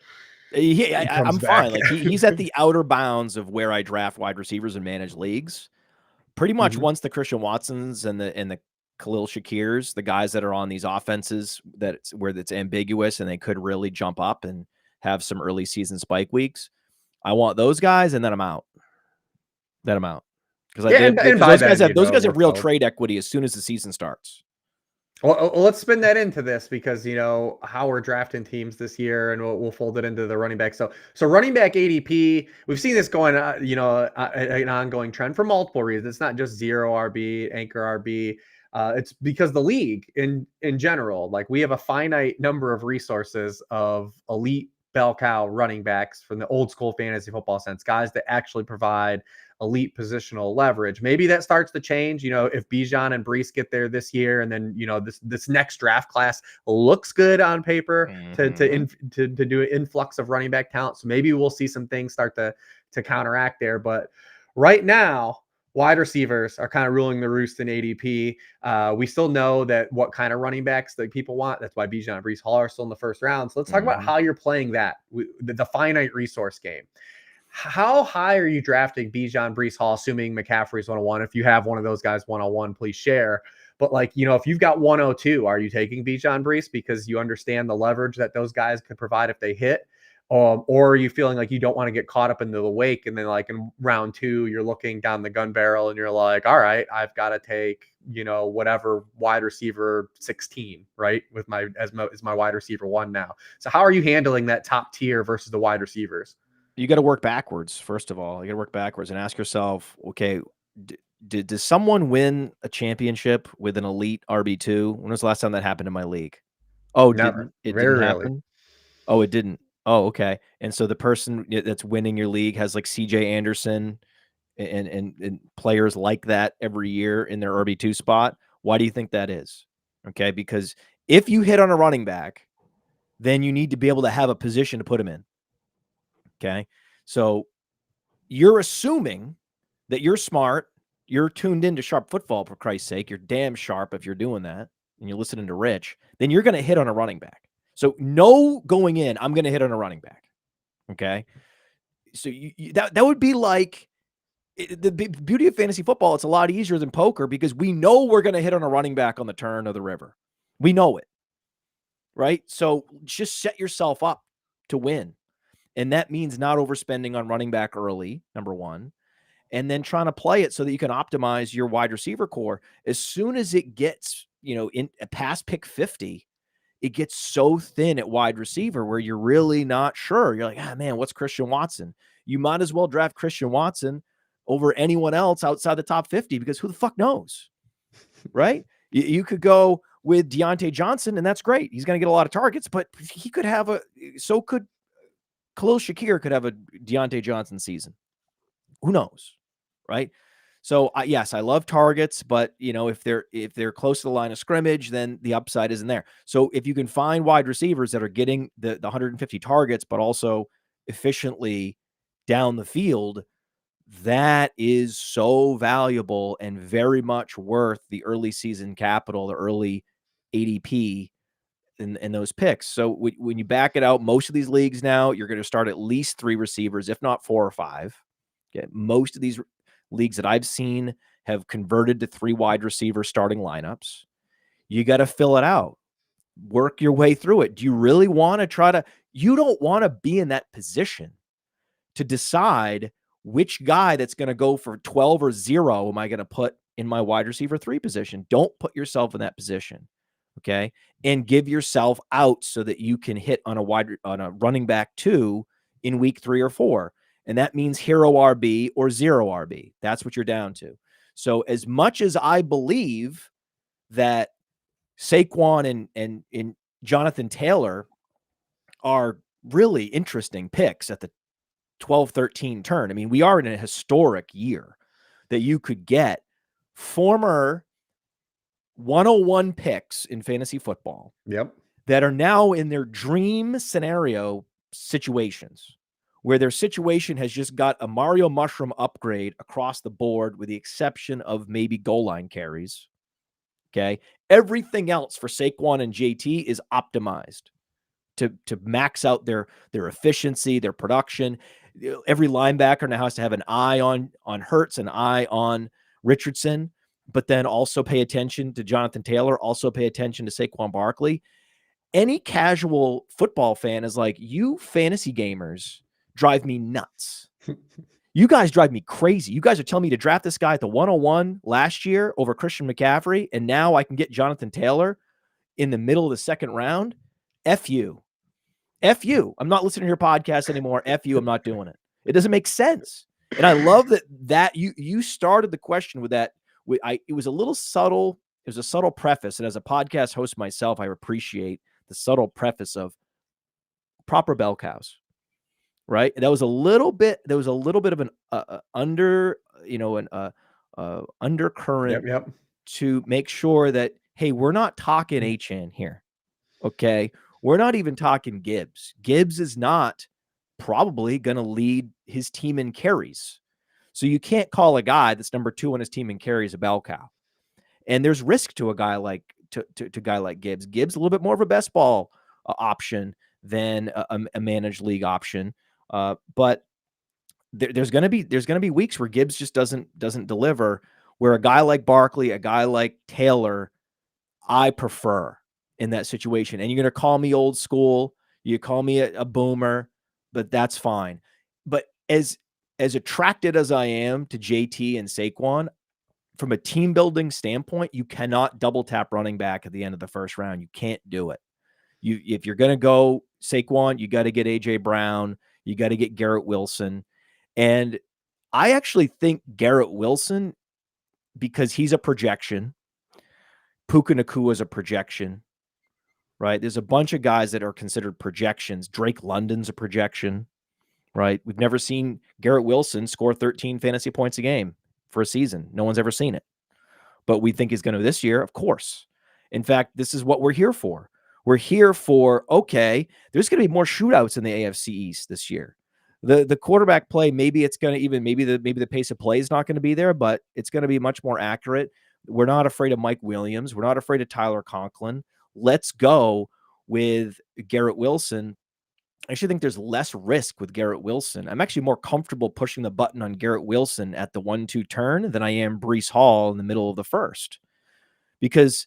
he I'm comes fine. back. Like he's at the outer bounds of where I draft wide receivers in managed leagues. Pretty much Mhm. once the Christian Watsons and the Khalil Shakirs, the guys that are on these offenses where it's ambiguous and they could really jump up and have some early season spike weeks. I want those guys, and then I'm out. Because Yeah, and by those guys then, have we're real sold. trade equity as soon as the season starts. Well, let's spin that into this, because how we're drafting teams this year, and we'll fold it into the running back. So running back ADP, we've seen this going, an ongoing trend for multiple reasons. It's not just zero RB, anchor RB. It's because the league in general, like, we have a finite number of resources of elite bell cow running backs from the old school fantasy football sense, guys that actually provide elite positional leverage. Maybe that starts to change, if Bijan and Breece get there this year, and then, this next draft class looks good on paper to do an influx of running back talent. So maybe we'll see some things start to counteract there. But right now, wide receivers are kind of ruling the roost in ADP. We still know that what kind of running backs that people want. That's why Bijan and Breece Hall are still in the first round. So let's talk about how you're playing that, the finite resource game. How high are you drafting Bijan, Breece Hall, assuming McCaffrey's 101? If you have one of those guys 101, please share. But, like, if you've got 102, are you taking Bijan, Breece because you understand the leverage that those guys could provide if they hit? Or are you feeling like you don't want to get caught up into the wake, and then, like, in round 2, you're looking down the gun barrel and you're like, all right, I've got to take, whatever wide receiver 16, right? With my wide receiver 1 now. So how are you handling that top tier versus the wide receivers? You got to work backwards. First of all, you got to work backwards and ask yourself, okay, does someone win a championship with an elite RB2? When was the last time that happened in my league? Oh, Never. it Very didn't rarely. happen? Oh, it didn't. Oh, okay. And so the person that's winning your league has like CJ Anderson and players like that every year in their RB2 spot. Why do you think that is? Okay, because if you hit on a running back, then you need to be able to have a position to put him in. Okay. So you're assuming that you're smart. You're tuned into sharp football, for Christ's sake. You're damn sharp if you're doing that and you're listening to Rich. Then you're going to hit on a running back. So no going in, I'm going to hit on a running back. Okay. So that would be like the beauty of fantasy football. It's a lot easier than poker because we know we're going to hit on a running back on the turn of the river. We know it. right? So just set yourself up to win. And that means not overspending on running back early, number one, and then trying to play it so that you can optimize your wide receiver core. As soon as it gets, in a past pick 50, it gets so thin at wide receiver where you're really not sure. You're like, man, what's Christian Watson? You might as well draft Christian Watson over anyone else outside the top 50 because who the fuck knows, right? You could go with Deontay Johnson, and that's great. He's going to get a lot of targets, but he could have so could Khalil Shakir could have a Deontay Johnson season. Who knows, right? So yes, I love targets, but if they're close to the line of scrimmage, then the upside isn't there. So if you can find wide receivers that are getting the 150 targets, but also efficiently down the field, that is so valuable and very much worth the early season capital, the early ADP in those picks. So when you back it out, most of these leagues now, you're going to start at least 3 receivers, if not 4 or 5. Okay. Most of these leagues that I've seen have converted to 3 wide receiver starting lineups. You got to fill it out, work your way through it. Do you really want to you don't want to be in that position to decide which guy that's going to go for 12 or 0 am I going to put in my wide receiver 3 position. Don't put yourself in that position. Okay. And give yourself out so that you can hit on a running back 2 in week 3 or 4. And that means hero RB or 0 RB. That's what you're down to. So as much as I believe that Saquon and Jonathan Taylor are really interesting picks at the 12-13 turn. I mean, we are in a historic year that you could get former 101 picks in fantasy football. Yep. That are now in their dream scenario situations where their situation has just got a Mario Mushroom upgrade across the board with the exception of maybe goal line carries. Okay. Everything else for Saquon and JT is optimized to max out their efficiency, their production. Every linebacker now has to have an eye on Hurts, an eye on Richardson, but then also pay attention to Jonathan Taylor, also pay attention to Saquon Barkley. Any casual football fan is like, you fantasy gamers drive me nuts. You guys drive me crazy. You guys are telling me to draft this guy at the 101 last year over Christian McCaffrey, and now I can get Jonathan Taylor in the middle of the second round. F you. F you. I'm not listening to your podcast anymore. F you. I'm not doing it. It doesn't make sense. And I love that you started the question with that. It was a little subtle. It was a subtle preface. And as a podcast host myself, I appreciate the subtle preface of proper bell cows, right? There was a little bit of an undercurrent Yep. to make sure that, hey, we're not talking Achane here. Okay. We're not even talking Gibbs. Gibbs is not probably going to lead his team in carries. So you can't call a guy that's number 2 on his team in carries a bell cow. And there's risk to a guy like Gibbs. Gibbs a little bit more of a best ball option than a managed league option. But there's going to be weeks where Gibbs just doesn't deliver, where a guy like Barkley, a guy like Taylor, I prefer in that situation. And you're going to call me old school. You call me a boomer, but that's fine. But as attracted as I am to JT and Saquon, from a team building standpoint, you cannot double tap running back at the end of the first round. You can't do it. If you're going to go Saquon, you got to get AJ Brown. You got to get Garrett Wilson. And I actually think Garrett Wilson, because he's a projection, Puka Nacua is a projection, right? There's a bunch of guys that are considered projections. Drake London's a projection, right? We've never seen Garrett Wilson score 13 fantasy points a game for a season. No one's ever seen it. But we think he's going to this year, of course. In fact, this is what we're here for. We're here for, okay, there's going to be more shootouts in the AFC East this year. The quarterback play, maybe it's going to even, maybe the pace of play is not going to be there, but it's going to be much more accurate. We're not afraid of Mike Williams. We're not afraid of Tyler Conklin. Let's go with Garrett Wilson. I actually think there's less risk with Garrett Wilson. I'm actually more comfortable pushing the button on Garrett Wilson at the 1-2 turn than I am Breece Hall in the middle of the first, because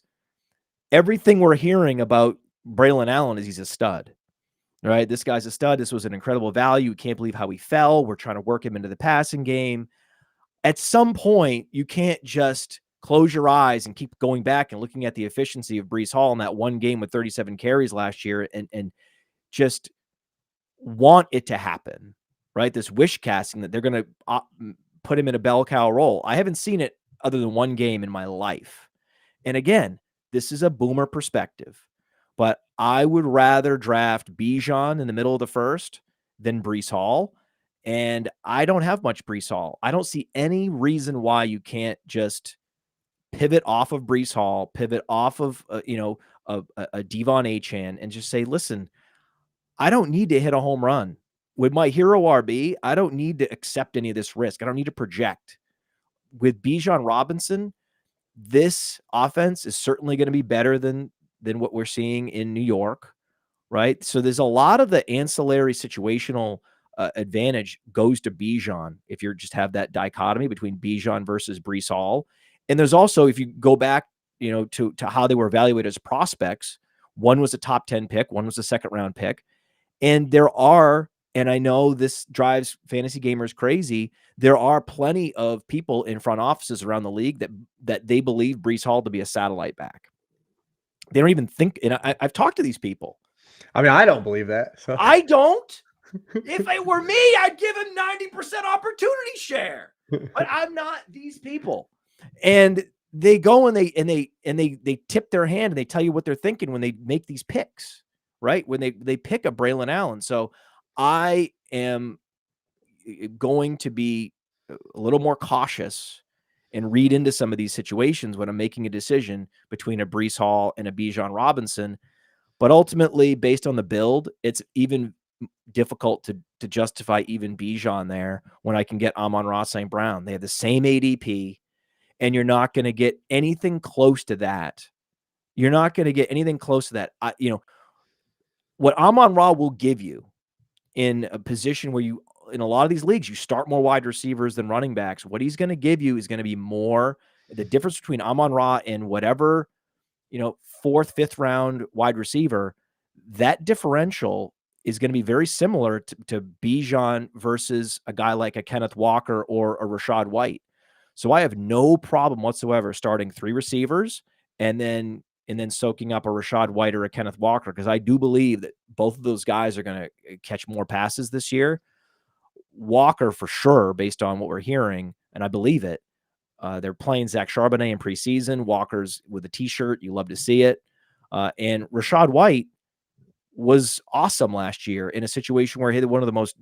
everything we're hearing about Braylon Allen is he's a stud, right? This guy's a stud. This was an incredible value. Can't believe how he fell. We're trying to work him into the passing game. At some point, you can't just close your eyes and keep going back and looking at the efficiency of Breece Hall in that one game with 37 carries last year and just want it to happen, right? This wish casting that they're going to put him in a bell cow role. I haven't seen it other than one game in my life. And again, this is a boomer perspective, but I would rather draft Bijan in the middle of the first than Breece Hall. And I don't have much Breece Hall. I don't see any reason why you can't just pivot off of Breece Hall, pivot off of, a Devon Achane and just say, listen, I don't need to hit a home run. With my hero RB, I don't need to accept any of this risk. I don't need to project. With Bijan Robinson, this offense is certainly going to be better than what we're seeing in New York, right? So there's a lot of the ancillary situational advantage goes to Bijan if you just have that dichotomy between Bijan versus Breece Hall. And there's also, if you go back, to how they were evaluated as prospects, one was a top 10 pick, one was a second round pick. And there are, and I know this drives fantasy gamers crazy, there are plenty of people in front offices around the league that they believe Breece Hall to be a satellite back. They don't even think, and I've talked to these people. I mean, I don't believe that. So. I don't. If it were me, I'd give him 90% opportunity share. But I'm not these people. And they go and they tip their hand and they tell you what they're thinking when they make these picks, right? When they pick a Braylon Allen. So I am going to be a little more cautious and read into some of these situations when I'm making a decision between a Breece Hall and a Bijan Robinson. But ultimately, based on the build, it's even difficult to justify even Bijan there when I can get Amon-Ra St. Brown. They have the same ADP, and you're not going to get anything close to that. You're not going to get anything close to that. What Amon-Ra will give you in a position where you, in a lot of these leagues, you start more wide receivers than running backs. What he's going to give you is going to be more. The difference between Amon-Ra and whatever, fourth, fifth round wide receiver, that differential is going to be very similar to Bijan versus a guy like a Kenneth Walker or a Rachaad White. So I have no problem whatsoever starting 3 receivers and then soaking up a Rachaad White or a Kenneth Walker, because I do believe that both of those guys are going to catch more passes this year. Walker for sure, based on what we're hearing, and I believe it. They're playing Zach Charbonnet in preseason. Walker's with a T-shirt. You love to see it. And Rachaad White was awesome last year in a situation where he had one of the most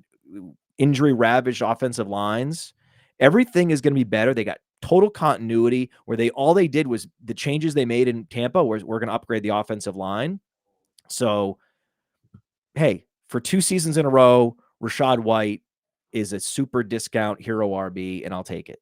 injury-ravaged offensive lines. Everything is going to be better. They got total continuity where all they did was the changes they made in Tampa was we're going to upgrade the offensive line. So, hey, for 2 seasons in a row, Rachaad White is a super discount hero RB, and I'll take it.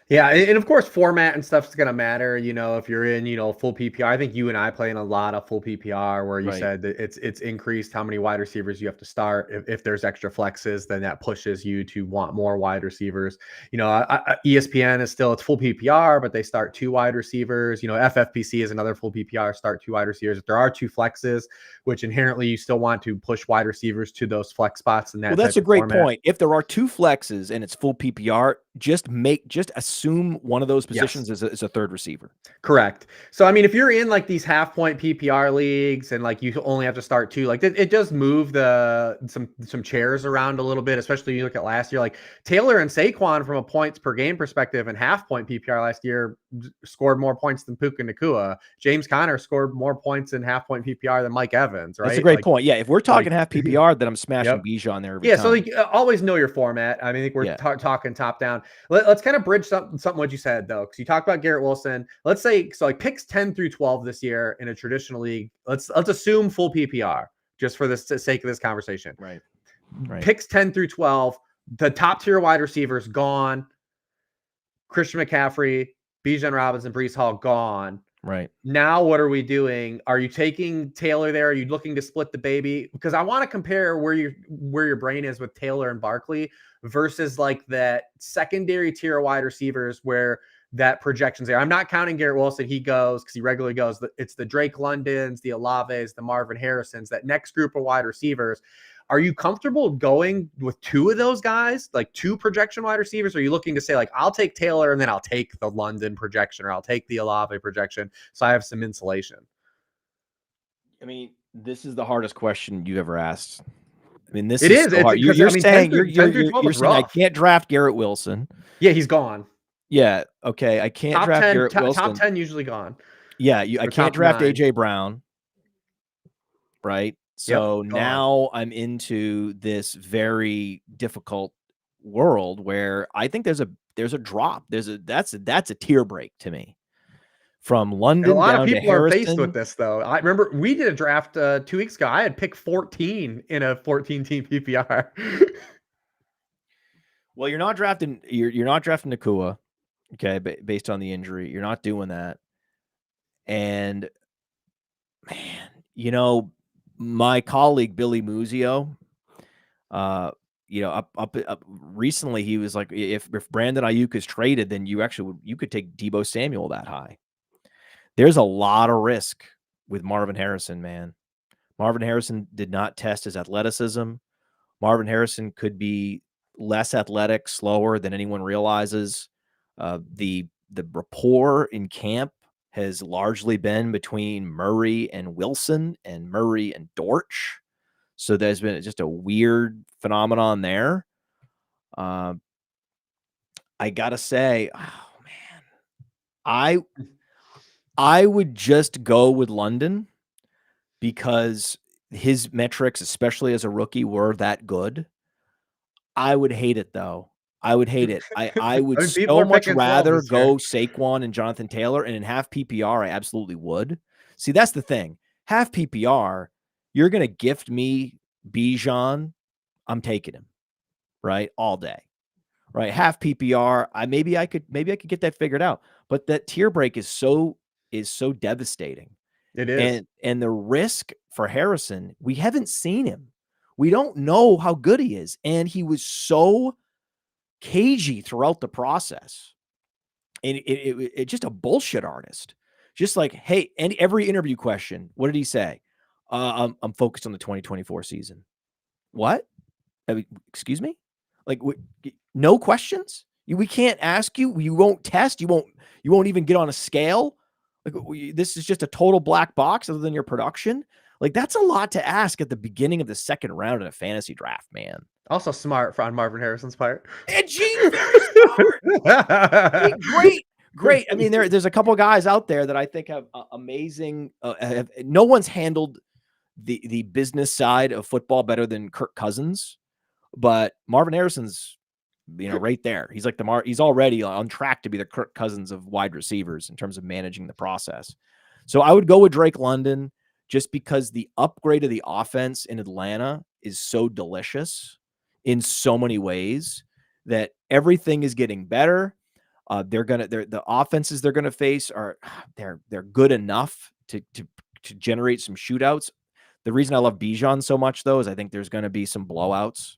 Yeah, and of course, format and stuff's going to matter. If you're in, full PPR, I think you and I play in a lot of full PPR where you said that it's increased how many wide receivers you have to start. If there's extra flexes, then that pushes you to want more wide receivers. ESPN is still, it's full PPR, but they start 2 wide receivers. FFPC is another full PPR, start 2 wide receivers. If there are 2 flexes, which inherently you still want to push wide receivers to those flex spots. And that's a great point. If there are 2 flexes and it's full PPR, just assume one of those positions is a third receiver. Correct. So, I mean, if you're in like these half point PPR leagues and like you only have to start 2, like it does move some chairs around a little bit, especially you look at last year, like Taylor and Saquon from a points per game perspective and half point PPR last year scored more points than Puka Nacua. James Conner scored more points in half point PPR than Mike Evans, right? That's a great point. Yeah. If we're talking half PPR, then I'm smashing Bijan there every time. So like, always know your format. I mean, I think we're talking top down. Let's kind of bridge something what you said though, because you talked about Garrett Wilson. Let's say so like picks 10 through 12 this year in a traditional league. Let's assume full PPR just for the sake of this conversation. Right. Picks 10 through 12. The top tier wide receivers gone. Christian McCaffrey, Bijan Robinson, Breece Hall gone. Right. Now, what are we doing? Are you taking Taylor there? Are you looking to split the baby? Because I want to compare where your brain is with Taylor and Barkley versus like that secondary tier wide receivers where that projections there. I'm not counting Garrett Wilson. He goes because he regularly goes. It's the Drake Londons, the Olaves, the Marvin Harrisons, that next group of wide receivers. Are you comfortable going with two of those guys, like two projection wide receivers? Or are you looking to say, like, I'll take Taylor and then I'll take the London projection, or I'll take the Olave projection, so I have some insulation? I mean, this is the hardest question you ever asked. I mean, this It is is. so hard. Because You're I mean, saying 10 through 12 you're is saying I rough. can't draft Garrett Wilson. Yeah, he's gone. Yeah. Okay. I can't Top draft 10, Garrett Wilson. top 10 usually gone. Yeah. I can't draft 9. AJ Brown. Right. So Yep, now I'm into this very difficult world where I think there's a drop. That's a tear break to me. From London and a lot down of to people are faced Harrison. with this, though. I remember we did a draft 2 weeks ago. I had pick 14 in a 14-team PPR. Well, you're not drafting Nakua, okay, based on the injury. You're not doing that. And man, my colleague Billy Muzio, up recently he was like, if Brandon Ayuk is traded, then you could take Deebo Samuel that high. There's a lot of risk with Marvin Harrison, man. Marvin Harrison did not test his athleticism. Marvin Harrison could be less athletic, slower than anyone realizes. The rapport in camp has largely been between Murray and Wilson and Murray and Dortch. So there's been just a weird phenomenon there. I gotta say, oh man, I would just go with London because his metrics, especially as a rookie, were that good. I would hate it though. I would hate it. I would so much rather go Saquon and Jonathan Taylor, and in half PPR, I absolutely would. See, that's the thing. Half PPR, you're going to gift me Bijan, I'm taking him, right? All day. Right? Half PPR, maybe I could get that figured out. But that tier break is so devastating. It is. And the risk for Harrison, we haven't seen him. We don't know how good he is. And he was so cagey throughout the process. And it just a bullshit artist. Just like, hey, every interview question, what did he say? I'm focused on the 2024 season. What? Excuse me? Like, no questions? We can't ask you. You won't test. You won't even get on a scale. Like, this is just a total black box other than your production. Like, that's a lot to ask at the beginning of the second round in a fantasy draft, man. Also smart on Marvin Harrison's part. And Gene, very smart. Great. I mean, there's a couple guys out there that I think have amazing. No one's handled the business side of football better than Kirk Cousins, but Marvin Harrison's, right there. He's like he's already on track to be the Kirk Cousins of wide receivers in terms of managing the process. So I would go with Drake London just because the upgrade of the offense in Atlanta is so delicious in so many ways that everything is getting better. The offenses they're gonna face they're good enough to generate some shootouts. The reason I love Bijan so much, though, is I think there's going to be some blowouts,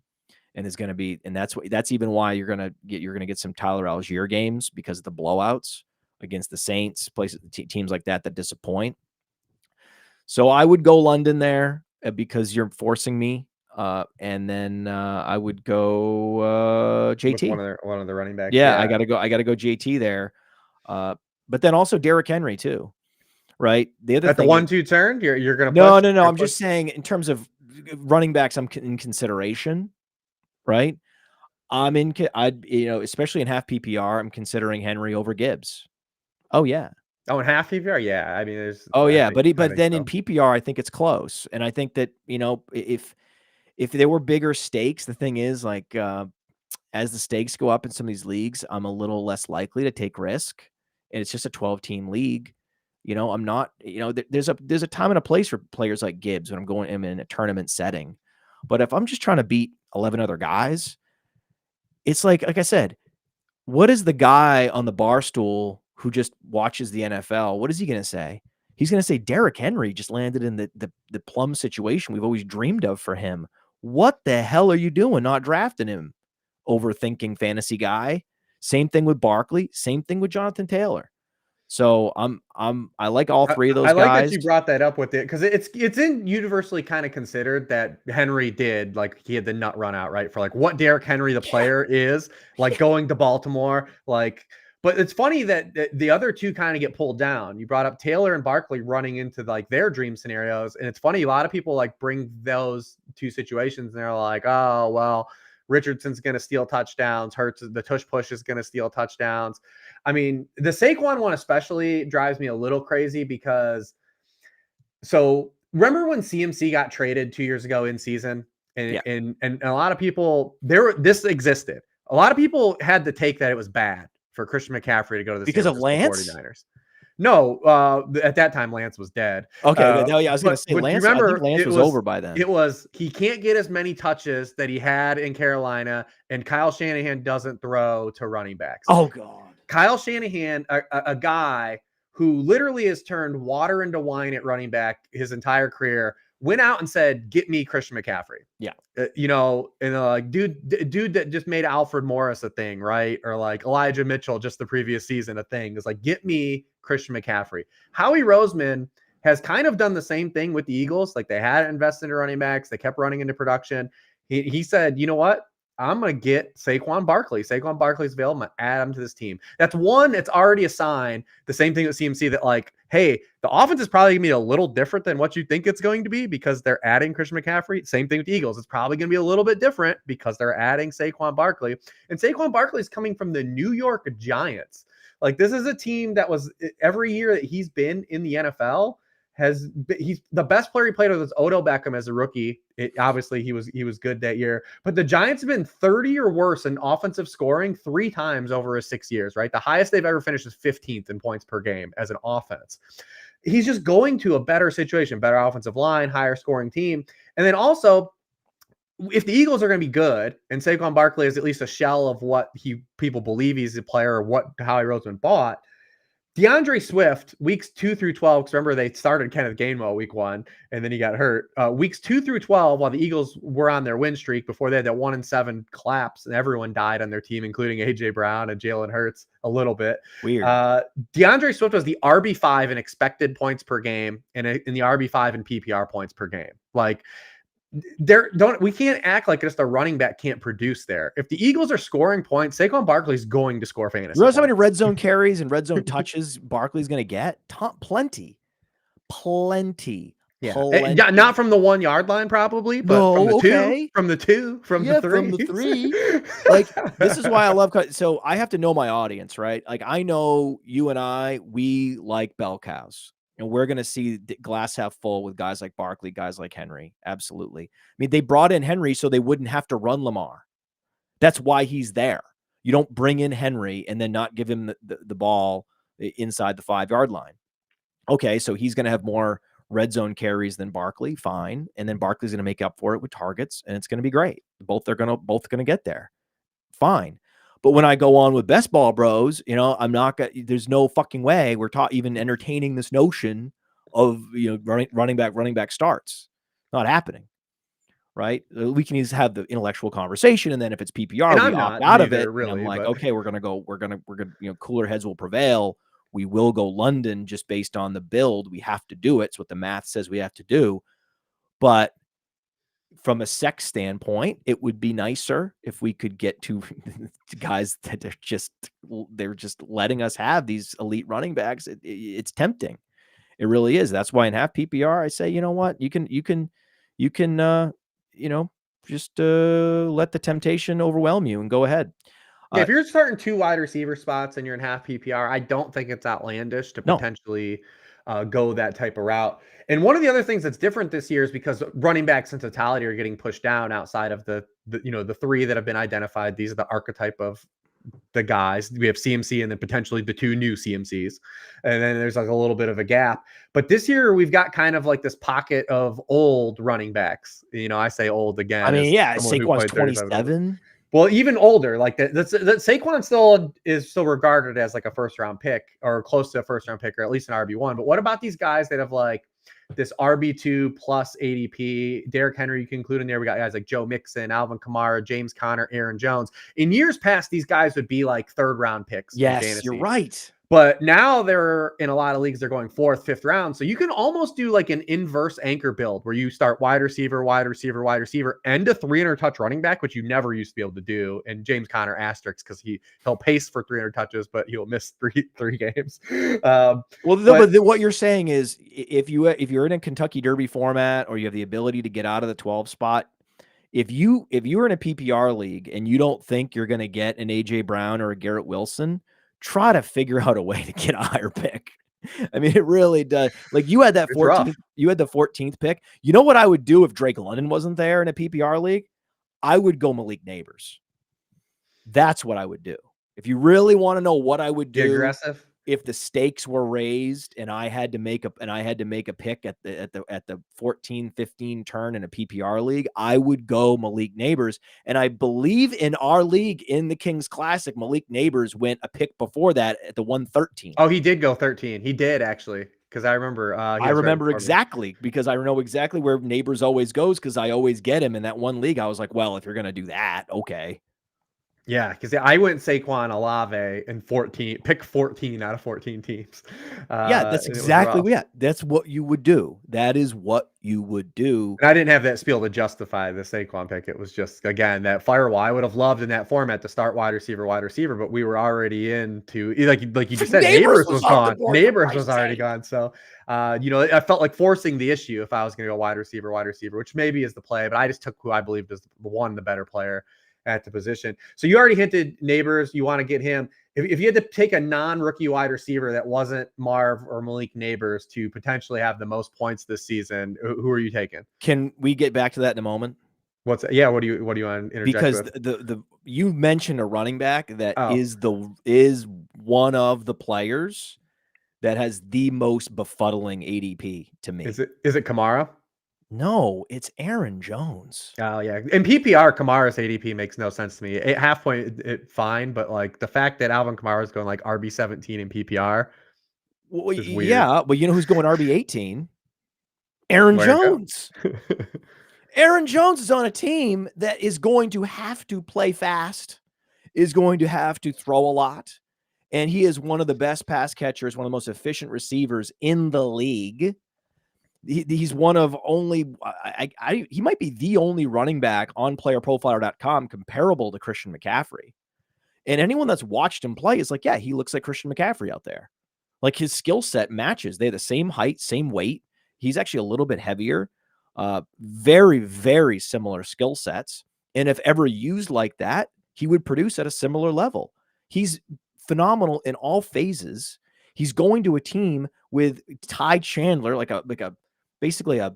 and that's even why you're going to get some Tyler Algier games because of the blowouts against the Saints, teams like that disappoint. So I would go London there because you're forcing me, and then I would go JT. With one of the running backs. Yeah, I gotta go JT there, but then also Derrick Henry too. Right. The other thing, the 1-2 turn, you're gonna no. I'm just saying in terms of running backs, I'm in consideration. Right. Especially in half PPR, I'm considering Henry over Gibbs. Oh yeah. Oh, in half PPR, yeah. I mean, there's. Oh yeah, but then in PPR, I think it's close, and I think that if there were bigger stakes, the thing is like as the stakes go up in some of these leagues, I'm a little less likely to take risk, and it's just a 12-team league. I'm not, there's a time and a place for players like Gibbs when I'm going in a tournament setting. But if I'm just trying to beat 11 other guys, it's like I said, what is the guy on the bar stool who just watches the NFL? What is he going to say? He's going to say Derrick Henry just landed in the plum situation we've always dreamed of for him. What the hell are you doing not drafting him? Overthinking fantasy guy. Same thing with Barkley. Same thing with Jonathan Taylor. So I like all three of those guys. I like that you brought that up with it because it's universally kind of considered that Henry did, like, he had the nut run out, right, for like what Derrick Henry the player is, like, going to Baltimore, like. But it's funny that the other two kind of get pulled down. You brought up Taylor and Barkley running into like their dream scenarios, and it's funny, a lot of people like bring those two situations and they're like, oh well, Richardson's going to steal touchdowns, Hurts, the tush push is going to steal touchdowns. I mean, the Saquon one especially drives me a little crazy because, so remember when CMC got traded 2 years ago in season, and a lot of people this existed. A lot of people had the take that it was bad for Christian McCaffrey to go to the because of Lance 49ers. No, at that time Lance was dead. Okay, I was going to say Lance. Remember, I think Lance was over by then. It was he can't get as many touches that he had in Carolina, and Kyle Shanahan doesn't throw to running backs. Oh God, Kyle Shanahan, a guy who literally has turned water into wine at running back his entire career, went out and said, "Get me Christian McCaffrey." Yeah, and like dude that just made Alfred Morris a thing, right? Or like Elijah Mitchell just the previous season a thing. Is like, get me Christian McCaffrey. Howie Roseman has kind of done the same thing with the Eagles. Like, they had invested in running backs, they kept running into production. He said, you know what? I'm going to get Saquon Barkley. Saquon Barkley's available. I'm going to add him to this team. That's one. It's already a sign. The same thing with CMC, that like, hey, the offense is probably going to be a little different than what you think it's going to be because they're adding Christian McCaffrey. Same thing with the Eagles. It's probably going to be a little bit different because they're adding Saquon Barkley. And Saquon Barkley is coming from the New York Giants. Like, this is a team that was, every year that he's been in the NFL, he's the best player he played with was Odell Beckham as a rookie. Obviously he was good that year, but the Giants have been 30 or worse in offensive scoring 3 times over his 6 years, right? The highest they've ever finished is 15th in points per game as an offense. He's just going to a better situation, better offensive line, higher scoring team. And then also, if the Eagles are going to be good and Saquon Barkley is at least a shell of what people believe he's a player, or what Howie Roseman bought, DeAndre Swift, weeks 2 through 12, because remember they started Kenneth Gainwell week 1, and then he got hurt. Weeks 2 through 12, while the Eagles were on their win streak before they had that 1-7 collapse, and everyone died on their team, including A.J. Brown and Jalen Hurts a little bit. Weird. DeAndre Swift was the RB5 in expected points per game, and in the RB5 in PPR points per game. Like, we can't act like just a running back can't produce there. If the Eagles are scoring points, Saquon Barkley's going to score fantasy. You know how many red zone carries and red zone touches Barkley's going to get? Plenty. Yeah. Not from the 1 yard line, probably, but from the 2, from the 2, from the 3, from the 3. Like, this is why I love. So I have to know my audience, right? Like, I know you and we like bell cows. And we're going to see the glass half full with guys like Barkley, guys like Henry. Absolutely. I mean, they brought in Henry so they wouldn't have to run Lamar. That's why he's there. You don't bring in Henry and then not give him the ball inside the 5 yard line. Okay, so he's going to have more red zone carries than Barkley. Fine. And then Barkley's going to make up for it with targets, and it's going to be great. Both going to get there. Fine. But when I go on with Best Ball Bros, I'm not going to, there's no fucking way we're even entertaining this notion of, running back starts. Not happening. Right. We can just have the intellectual conversation. And then if it's PPR, we opt out of it. Really, and I'm like, okay, we're going to, cooler heads will prevail. We will go London just based on the build. We have to do it. It's what the math says we have to do. But from a sex standpoint, it would be nicer if we could get to guys that they're just letting us have these elite running backs. It's tempting. It really is. That's why in half PPR, I say, you know what, you can, just let the temptation overwhelm you and go ahead. Yeah, if you're starting 2 wide receiver spots and you're in half PPR, I don't think it's outlandish to potentially go that type of route. And one of the other things that's different this year is because running backs in totality are getting pushed down outside of the 3 that have been identified. These are the archetype of the guys. We have CMC and then potentially the 2 new CMCs. And then there's like a little bit of a gap. But this year we've got kind of like this pocket of old running backs. I say old again. I mean, yeah, Saquon's 27. Well, even older, like that Saquon is still regarded as like a first round pick or close to a first round pick, or at least an RB1. But what about these guys that have like this RB2 plus ADP. Derrick Henry, you can include in there. We got guys like Joe Mixon, Alvin Kamara, James Conner, Aaron Jones. In years past, these guys would be like third-round picks in Yes, fantasy. you're right. But now they're in a lot of leagues, they're going fourth, fifth round. So you can almost do like an inverse anchor build where you start wide receiver, and a 300 touch running back, which you never used to be able to do. And James Conner asterisk because he'll pace for 300 touches, but he'll miss three games. But what you're saying is if you're in a Kentucky Derby format or you have the ability to get out of the 12 spot, if you're in a PPR league and you don't think you're going to get an AJ Brown or a Garrett Wilson, try to figure out a way to get a higher pick. I mean, it really does. Like you had that 14th, you had the 14th pick. You know what I would do if Drake London wasn't there in a PPR league? I would go Malik Neighbors. That's what I would do. If you really want to know what I would do, aggressive. If the stakes were raised and I had to make a pick at the 14-15 turn in a PPR league, I would go Malik Neighbors. And I believe in our league in the Kings Classic, Malik Neighbors went a pick before that at the 113. Oh, he did go 13. He did actually. Because I remember, I remember exactly because I know exactly where Neighbors always goes because I always get him in that one league. I was like, well, if you're going to do that, okay. Yeah, because I went Saquon Olave in pick 14 out of 14 teams. That's exactly that's what you would do. That is what you would do. And I didn't have that spiel to justify the Saquon pick. It was just, again, that firewall. I would have loved in that format to start wide receiver, but we were already into, like you just said, Neighbors was gone. Neighbors was already gone. So, I felt like forcing the issue if I was going to go wide receiver, which maybe is the play, but I just took who I believed is the better player at the position. So you already hinted Neighbors. You want to get him. If you had to take a non-rookie wide receiver that wasn't Marv or Malik Neighbors to potentially have the most points this season, who are you taking? Can we get back to that in a moment? What's that? Yeah. What do you want to interject because with? You mentioned a running back that is one of the players that has the most befuddling ADP to me. Is it Kamara? No, it's Aaron Jones. Oh, yeah. In PPR, Kamara's ADP makes no sense to me. At half point, fine, but like the fact that Alvin Kamara is going like RB17 in PPR is weird. Yeah, but you know who's going RB18? Aaron Jones. Aaron Jones is on a team that is going to have to play fast, is going to have to throw a lot, and he is one of the best pass catchers, one of the most efficient receivers in the league. He's one of only, he might be the only running back on PlayerProfiler.com comparable to Christian McCaffrey. And anyone that's watched him play is like, yeah, he looks like Christian McCaffrey out there. Like his skill set matches. They have the same height, same weight. He's actually a little bit heavier. Very, very similar skill sets. And if ever used like that, he would produce at a similar level. He's phenomenal in all phases. He's going to a team with Ty Chandler, basically a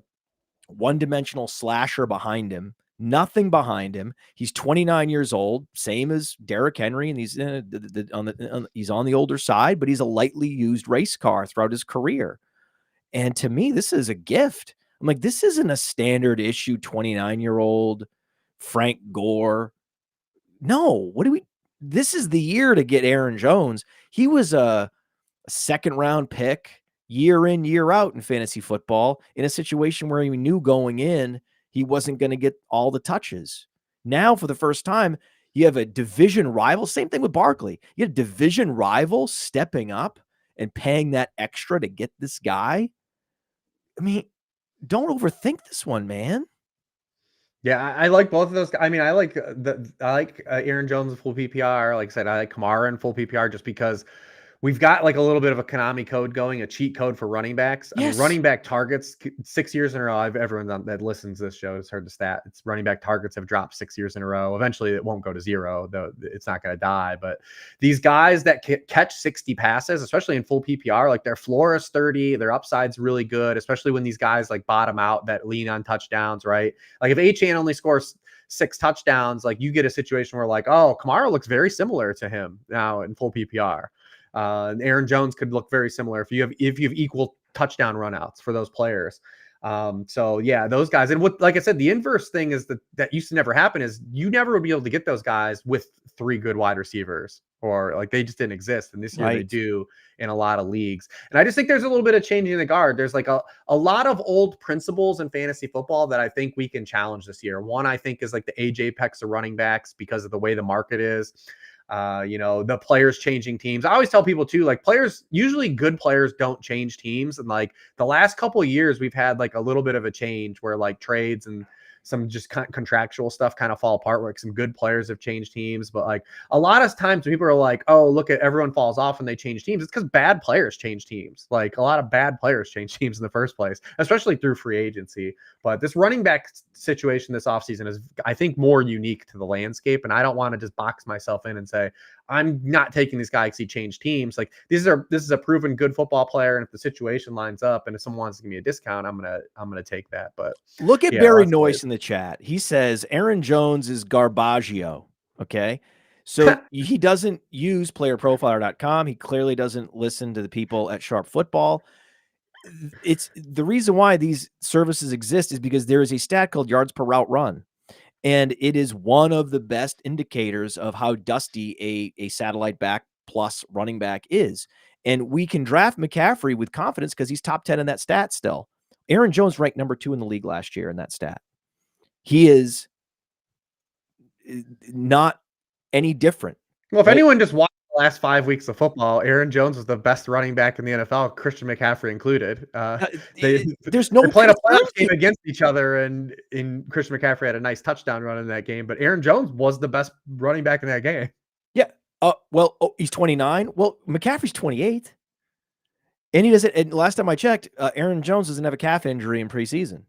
one-dimensional slasher behind him, nothing behind him. He's 29 years old, same as Derrick Henry, and he's he's on the older side, but he's a lightly used race car throughout his career. And to me, this is a gift. I'm like, this isn't a standard issue 29-year-old Frank Gore. No, this is the year to get Aaron Jones. He was a second-round pick year in, year out in fantasy football in a situation where he knew going in he wasn't going to get all the touches. Now, for the first time, you have a division rival. Same thing with Barkley. You had a division rival stepping up and paying that extra to get this guy. I mean, don't overthink this one, man. Yeah, I like both of those. I mean, I like Aaron Jones in full PPR. Like I said, I like Kamara in full PPR just because we've got like a little bit of a Konami code going, a cheat code for running backs. Yes. I mean, running back targets 6 years in a row. Everyone that listens to this show has heard the stat. It's running back targets have dropped 6 years in a row. Eventually, it won't go to zero, though it's not going to die. But these guys that catch 60 passes, especially in full PPR, like their floor is 30, their upside's really good, especially when these guys like bottom out that lean on touchdowns, right? Like if Achane only scores 6 touchdowns, like you get a situation where like, oh, Kamara looks very similar to him now in full PPR. And Aaron Jones could look very similar if you have equal touchdown runouts for those players. So yeah, those guys. And what, like I said, the inverse thing is that used to never happen is you never would be able to get those guys with 3 good wide receivers, or like they just didn't exist. And this year they do in a lot of leagues. And I just think there's a little bit of changing the guard. There's like a lot of old principles in fantasy football that I think we can challenge this year. One, I think, is like the age apex of running backs because of the way the market is. The players changing teams. I always tell people too, like players, usually good players don't change teams. And like the last couple of years, we've had like a little bit of a change where like trades and some just contractual stuff kind of fall apart, where like some good players have changed teams. But like a lot of times people are like, oh, look at everyone falls off and they change teams. It's because bad players change teams. Like a lot of bad players change teams in the first place, especially through free agency. But this running back situation this offseason is, I think, more unique to the landscape. And I don't want to just box myself in and say, I'm not taking this guy because he changed teams. Like this is a proven good football player. And if the situation lines up and if someone wants to give me a discount, I'm gonna take that. But look at Barry Noyce in the chat. He says Aaron Jones is garbaggio. Okay. So he doesn't use playerprofiler.com. He clearly doesn't listen to the people at Sharp Football. It's the reason why these services exist is because there is a stat called yards per route run. And it is one of the best indicators of how dusty a satellite back plus running back is. And we can draft McCaffrey with confidence because he's top 10 in that stat still. Aaron Jones ranked number 2 in the league last year in that stat. He is not any different. Well, if anyone just watched the last 5 weeks of football, Aaron Jones was the best running back in the NFL, Christian McCaffrey included. There's no they played a playoff game against each other, and Christian McCaffrey had a nice touchdown run in that game. But Aaron Jones was the best running back in that game. Yeah. He's 29. Well, McCaffrey's 28. And he doesn't. And last time I checked, Aaron Jones doesn't have a calf injury in preseason.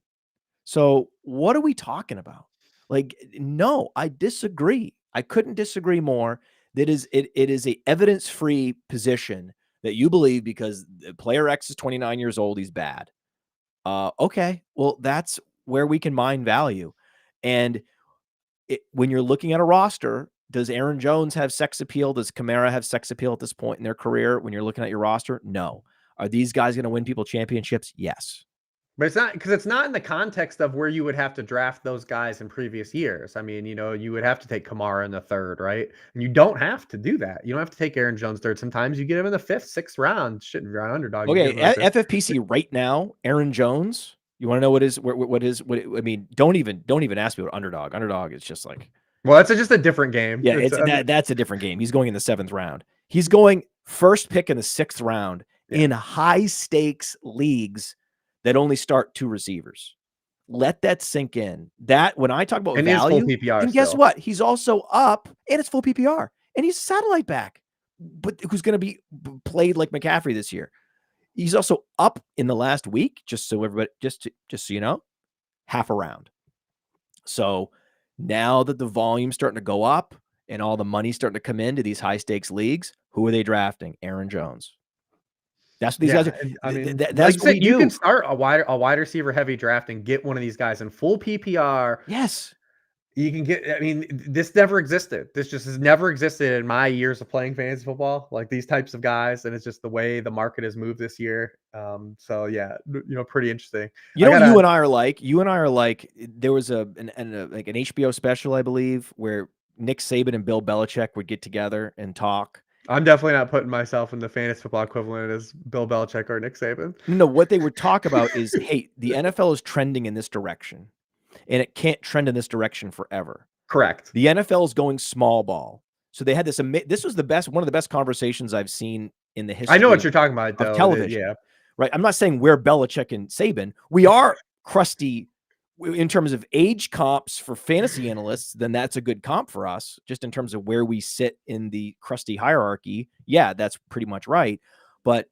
So what are we talking about? Like, no, I disagree. I couldn't disagree more. It is a evidence-free position that you believe because player X is 29 years old, he's bad. Okay, well, that's where we can mine value. And when you're looking at a roster, does Aaron Jones have sex appeal? Does Kamara have sex appeal at this point in their career? When you're looking at your roster, no. Are these guys going to win people championships? Yes. But it's not, because it's not in the context of where you would have to draft those guys in previous years. I mean, you would have to take Kamara in the 3rd, right? And you don't have to do that. You don't have to take Aaron Jones 3rd. Sometimes you get him in the 5th, 6th round. Shit, you're an underdog. Okay, FFPC right now, Aaron Jones. You want to know I mean, don't even ask me what underdog. Underdog is just like, well, that's just a different game. Yeah, that's a different game. He's going in the 7th round. He's going first pick in the 6th round in high stakes leagues that only start 2 receivers. Let that sink in. That when I talk about value, full PPR and guess what? He's also up, and it's full PPR, and he's a satellite back, but who's going to be played like McCaffrey this year. He's also up in the last week, just so everybody, just so you know, half a round. So now that the volume's starting to go up and all the money's starting to come into these high stakes leagues, who are they drafting? Aaron Jones. That's what these guys are. I mean, that's what we do. You can start a wide receiver heavy draft and get one of these guys in full PPR. Yes. You can get, I mean, this never existed. This just has never existed in my years of playing fantasy football, like these types of guys. And it's just the way the market has moved this year. So yeah, pretty interesting. You and I are like, there was like an HBO special, I believe, where Nick Saban and Bill Belichick would get together and talk. I'm definitely not putting myself in the fantasy football equivalent as Bill Belichick or Nick Saban. No, what they would talk about is, hey, the NFL is trending in this direction, and it can't trend in this direction forever. Correct. The NFL is going small ball. So they had this. This was one of the best conversations I've seen in the history. I know what you're talking about, though. Television. Yeah. Right. I'm not saying we're Belichick and Saban. We are crusty in terms of age comps for fantasy analysts. Then that's a good comp for us, just in terms of where we sit in the crusty hierarchy. Yeah, that's pretty much right. But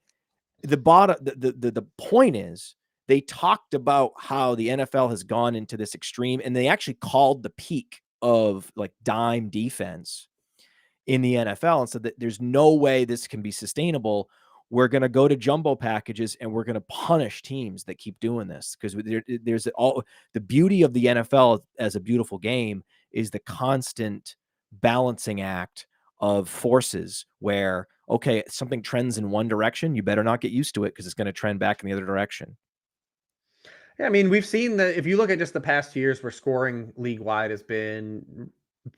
the point is, they talked about how the NFL has gone into this extreme, and they actually called the peak of like dime defense in the NFL and said that there's no way this can be sustainable. We're going to go to jumbo packages and we're going to punish teams that keep doing this, because there's all the beauty of the NFL as a beautiful game is the constant balancing act of forces where, okay, something trends in one direction, you better not get used to it because it's going to trend back in the other direction. Yeah, I mean, we've seen that if you look at just the past 2 years where scoring league wide has been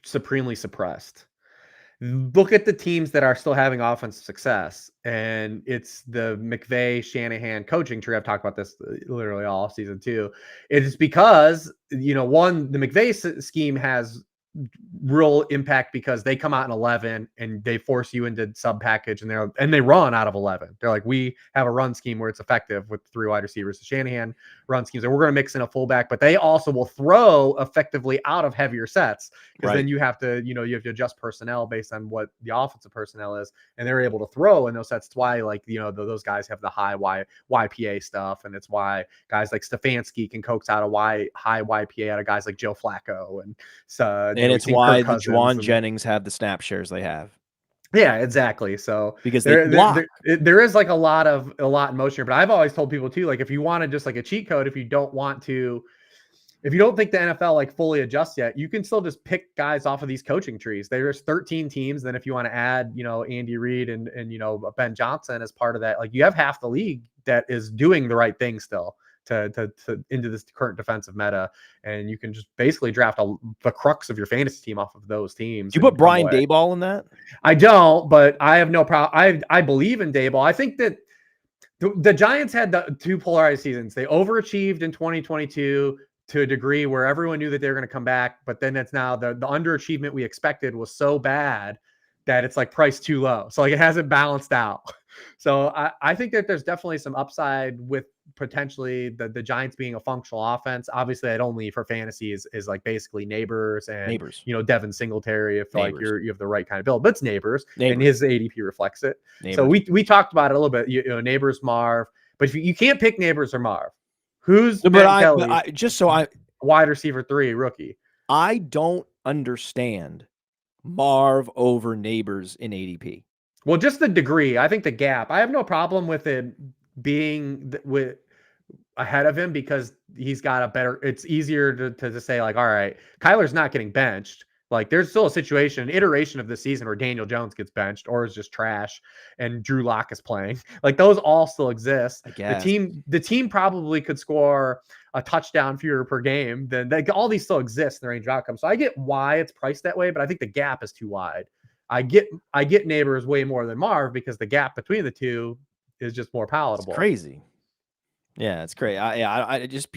supremely suppressed. Look at the teams that are still having offensive success, and it's the McVay Shanahan coaching tree. I've talked about this literally all season too. It is because one, the McVay scheme has real impact because they come out in 11 and they force you into sub package, and they run out of 11. They're like, we have a run scheme where it's effective with 3 wide receivers. The Shanahan run schemes, and we're going to mix in a fullback, but they also will throw effectively out of heavier sets, because then you have to adjust personnel based on what the offensive personnel is, and they're able to throw in those sets. It's why those guys have the high YPA stuff, and it's why guys like Stefanski can coax out a high YPA out of guys like Joe Flacco, and so And it's why the Juwan Jennings have the snap shares they have. Yeah, exactly. So because there is like a lot in motion here. But I've always told people too, like, if you wanted just like a cheat code, if you don't think the NFL like fully adjusts yet, you can still just pick guys off of these coaching trees. There's 13 teams. Then if you want to add, Andy Reid and Ben Johnson as part of that, like, you have half the league that is doing the right thing still to into this current defensive meta, and you can just basically draft the crux of your fantasy team off of those teams. Do you put Brian Daboll in that? I don't, but I have no problem. I believe in Daboll. I think that the Giants had the 2 polarized seasons. They overachieved in 2022 to a degree where everyone knew that they were going to come back, but then it's now the underachievement we expected was so bad that it's like priced too low. So like it hasn't balanced out. So I think that there's definitely some upside with potentially the Giants being a functional offense. Obviously, that only for fantasy is like basically Neighbors and Devin Singletary, if like you have the right kind of build. But it's Neighbors. And his ADP reflects it. So we talked about it a little bit. Neighbors, Marv, but if you can't pick Neighbors or Marv, who's Kelley? Wide receiver 3 rookie. I don't understand Marv over Neighbors in ADP. Well, just the degree. I think the gap. I have no problem with it being ahead of him because he's got a better. It's easier to say like, all right, Kyler's not getting benched. Like, there's still a situation, an iteration of the season where Daniel Jones gets benched or is just trash, and Drew Lock is playing. Like, those all still exist. I guess. The team probably could score a touchdown fewer per game. Then all these still exist in the range of outcomes. So I get why it's priced that way, but I think the gap is too wide. I get Neighbors way more than Marv because the gap between the two is just more palatable. It's crazy. Yeah, it's great. I just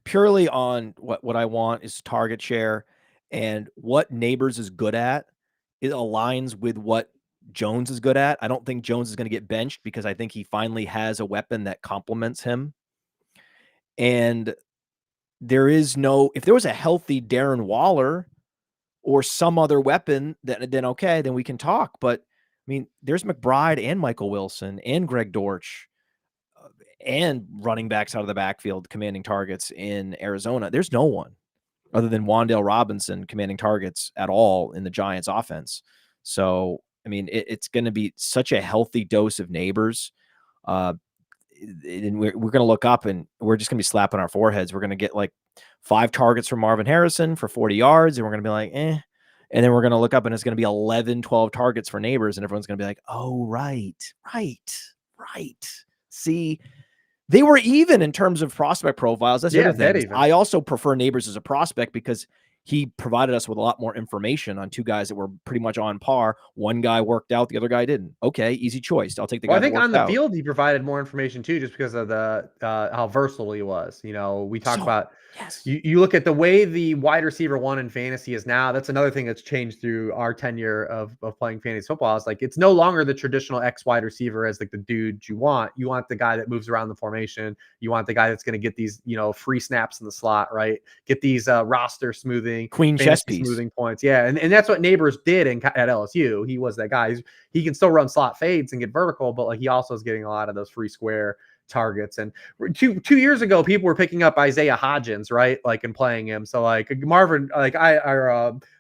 purely on what I want is target share, and what Neighbors is good at. It aligns with what Jones is good at. I don't think Jones is going to get benched because I think he finally has a weapon that complements him. And if there was a healthy Darren Waller or some other weapon, then okay, then we can talk. But I mean, there's McBride and Michael Wilson and Greg Dortch and running backs out of the backfield commanding targets in Arizona. There's no one other than Wan'Dale Robinson commanding targets at all in the Giants offense. So, I mean, it's going to be such a healthy dose of Neighbors. And we're going to look up and we're just going to be slapping our foreheads. We're going to get like 5 targets from Marvin Harrison for 40 yards. And we're going to be like, eh. And then we're going to look up and it's going to be 11, 12 targets for Neighbors. And everyone's going to be like, oh, right. See, they were even in terms of prospect profiles. That's the other thing. I also prefer Neighbors as a prospect because he provided us with a lot more information on 2 guys that were pretty much on par. One guy worked out, the other guy didn't. Okay, easy choice. I'll take the guy. I think on the field he provided more information too, just because of the how versatile he was. We talked about. Yes. You look at the way the wide receiver 1 in fantasy is now. That's another thing that's changed through our tenure of playing fantasy football. It's like it's no longer the traditional X wide receiver as like the dude you want. You want the guy that moves around the formation. You want the guy that's going to get these free snaps in the slot, right? Get these roster smoothing, queen chess piece, smoothing points. Yeah, and that's what Neighbors did at LSU. He was that guy. He can still run slot fades and get vertical, but like he also is getting a lot of those free square targets. And 2 years ago, people were picking up Isaiah Hodgins, right? Like, and playing him. So like Marvin, like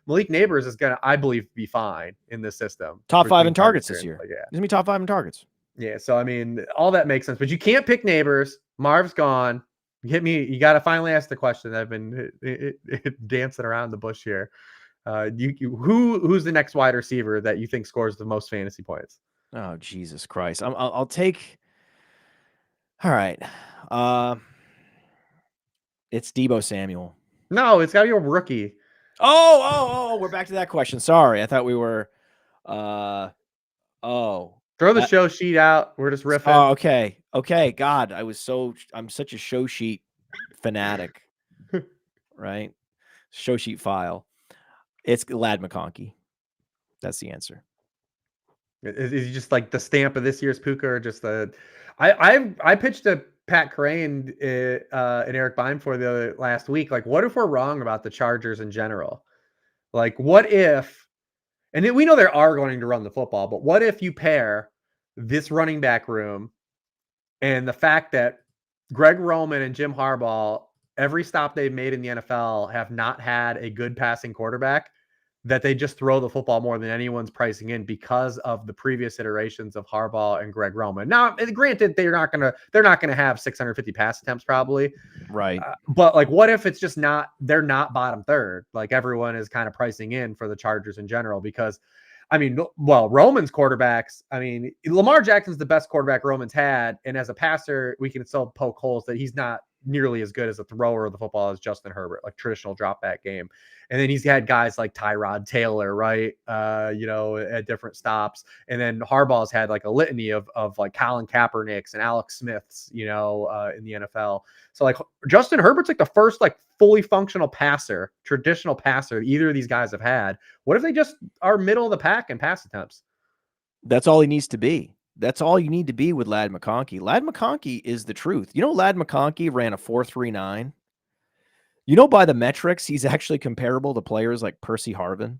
Malik Neighbors is gonna, I believe, be fine in this system. Top 5 in targets this year. Like, yeah. He's gonna be top 5 in targets. Yeah. So I mean, all that makes sense, but you can't pick Neighbors. Marv's gone. You got to finally ask the question. I've been dancing around the bush here. Who's the next wide receiver that you think scores the most fantasy points? Oh, Jesus Christ. I'll take. All right. It's Deebo Samuel. No, it's got to be a rookie. Oh, we're back to that question. Sorry. I thought we were oh. Throw the show sheet out. We're just riffing. Oh, okay. Okay. God, I'm such a show sheet fanatic. Right? Show sheet file. It's Ladd McConkey. That's the answer. Is he just like the stamp of this year's Puka, or just the? I pitched to Pat Crane and Eric Bime for the last week. Like, what if we're wrong about the Chargers in general? Like, what if? And we know they are going to run the football, but what if you pair this running back room and the fact that Greg Roman and Jim Harbaugh, every stop they've made in the NFL, have not had a good passing quarterback, that they just throw the football more than anyone's pricing in because of the previous iterations of Harbaugh and Greg Roman. Now, granted, they're not gonna have 650 pass attempts probably, right? But like, what if it's just they're not bottom third, like everyone is kind of pricing in for the Chargers in general? Because, I mean, well, Roman's quarterbacks, I mean, Lamar Jackson's the best quarterback Roman's had, and as a passer, we can still poke holes that he's not nearly as good as a thrower of the football as Justin Herbert, like traditional drop back game. And then he's had guys like Tyrod Taylor, right? At different stops. And then Harbaugh's had like a litany of like Colin Kaepernicks and Alex Smiths, in the NFL. So like Justin Herbert's like the first like fully functional passer, traditional passer either of these guys have had. What if they just are middle of the pack in pass attempts? That's all he needs to be. That's all you need to be with Ladd McConkey. Ladd McConkey is the truth. Ladd McConkey ran a 4.39. By the metrics, he's actually comparable to players like Percy Harvin,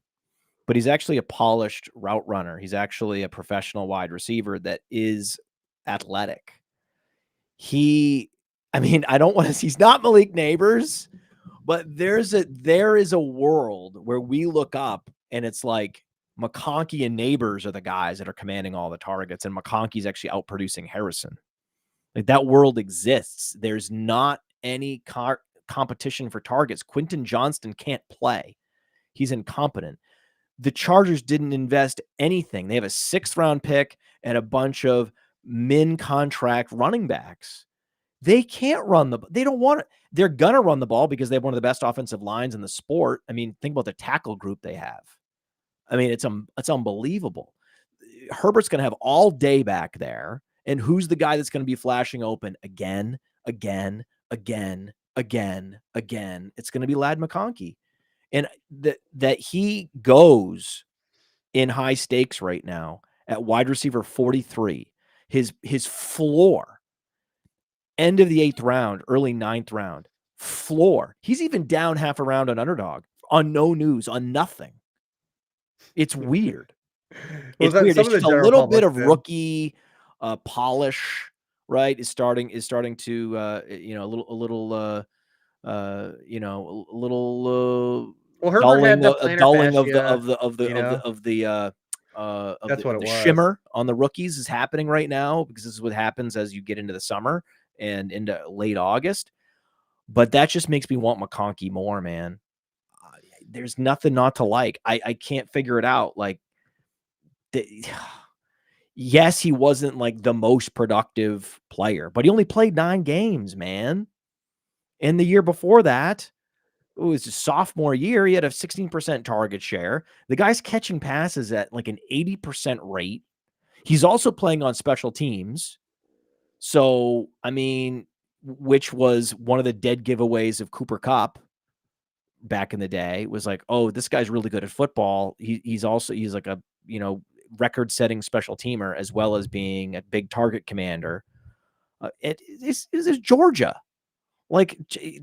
but he's actually a polished route runner. He's actually a professional wide receiver that is athletic. I don't want to, he's not Malik Neighbors, but there is a world where we look up and it's like McConkey and Neighbors are the guys that are commanding all the targets, and McConkey's actually outproducing Harrison. Like, that world exists. There's not any competition for targets. Quentin Johnston can't play. He's incompetent. The Chargers didn't invest anything. They have a 6th round pick and a bunch of min contract running backs. They can't they don't want it. They're going to run the ball because they have one of the best offensive lines in the sport. I mean, think about the tackle group they have. I mean, it's unbelievable. Herbert's going to have all day back there. And who's the guy that's going to be flashing open again? It's going to be Ladd McConkey. And that he goes in high stakes right now at wide receiver 43. His floor, end of the 8th round, early 9th round, floor. He's even down half a round on underdog, on no news, on nothing. It's weird. It's weird. It's just a little bit of rookie polish, right? Is starting to a little well, Herbert had the dulling of the shimmer on the rookies is happening right now, because this is what happens as you get into the summer and into late August. But that just makes me want McConkey more, man. There's nothing not to like. I can't figure it out. Like, yes, he wasn't like the most productive player, but he only played 9 games, man. And the year before that, it was his sophomore year, he had a 16% target share. The guy's catching passes at like an 80% rate. He's also playing on special teams. So, I mean, which was one of the dead giveaways of Cooper Kupp back in the day, was like, oh, this guy's really good at football. He's like a, record-setting special teamer, as well as being a big target commander. This is Georgia. Like,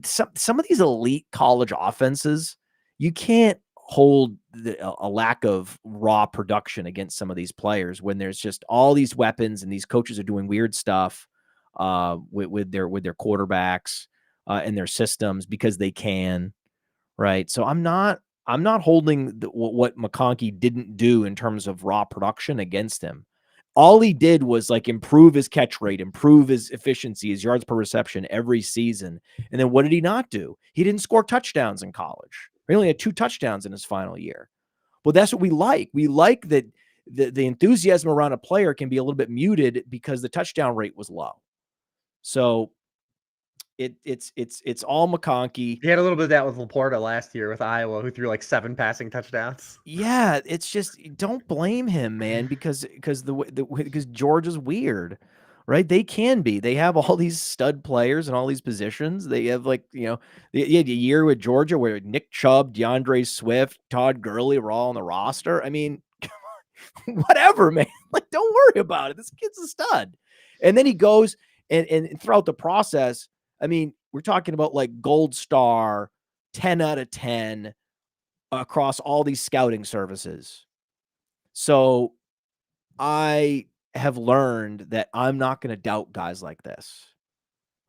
some of these elite college offenses, you can't hold a lack of raw production against some of these players when there's just all these weapons and these coaches are doing weird stuff with their quarterbacks and their systems because they can, right? So I'm not holding what McConkey didn't do in terms of raw production against him. All he did was like improve his catch rate, improve his efficiency, his yards per reception every season. And then what did he not do? He didn't score touchdowns in college. He only had 2 touchdowns in his final year. Well, that's what we like. We like that the enthusiasm around a player can be a little bit muted because the touchdown rate was low. So It's all McConkey. He had a little bit of that with Laporta last year with Iowa, who threw like 7 passing touchdowns. Yeah, it's just don't blame him, man, because because Georgia's weird, right? They can be. They have all these stud players and all these positions. They have like you had a year with Georgia where Nick Chubb, DeAndre Swift, Todd Gurley were all on the roster. I mean, whatever, man. Like, don't worry about it. This kid's a stud. And then he goes and throughout the process, I mean, we're talking about like gold star, 10 out of 10 across all these scouting services. So I have learned that I'm not going to doubt guys like this.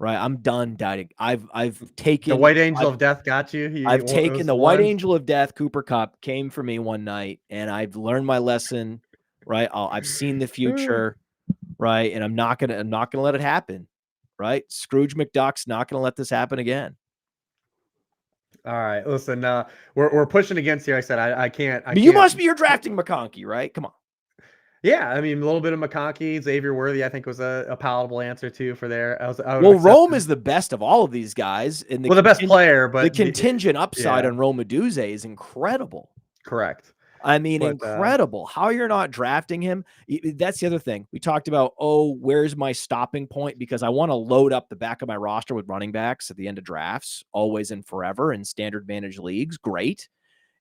Right? I'm done doubting. I've taken The white angel of death got you. I've It taken was the white one. angel of death. Cooper Kupp came for me one night, and I've learned my lesson. Right? I've seen the future. Right? And I'm not gonna let it happen. Right? Scrooge McDuck's not gonna let this happen again. All right, listen, we're pushing against here. I said I can't. You're drafting McConkey, right? Come on. Yeah, I mean a little bit of McConkey, Xavier Worthy. I think was a palatable answer too for there. Well, Rome is the best of all of these guys, and the best player, but the contingent upside yeah. on Rome Odunze is incredible. Correct. I mean, incredible. How you're not drafting him? That's the other thing. We talked about, where's my stopping point? Because I want to load up the back of my roster with running backs at the end of drafts, always and forever in standard managed leagues. Great.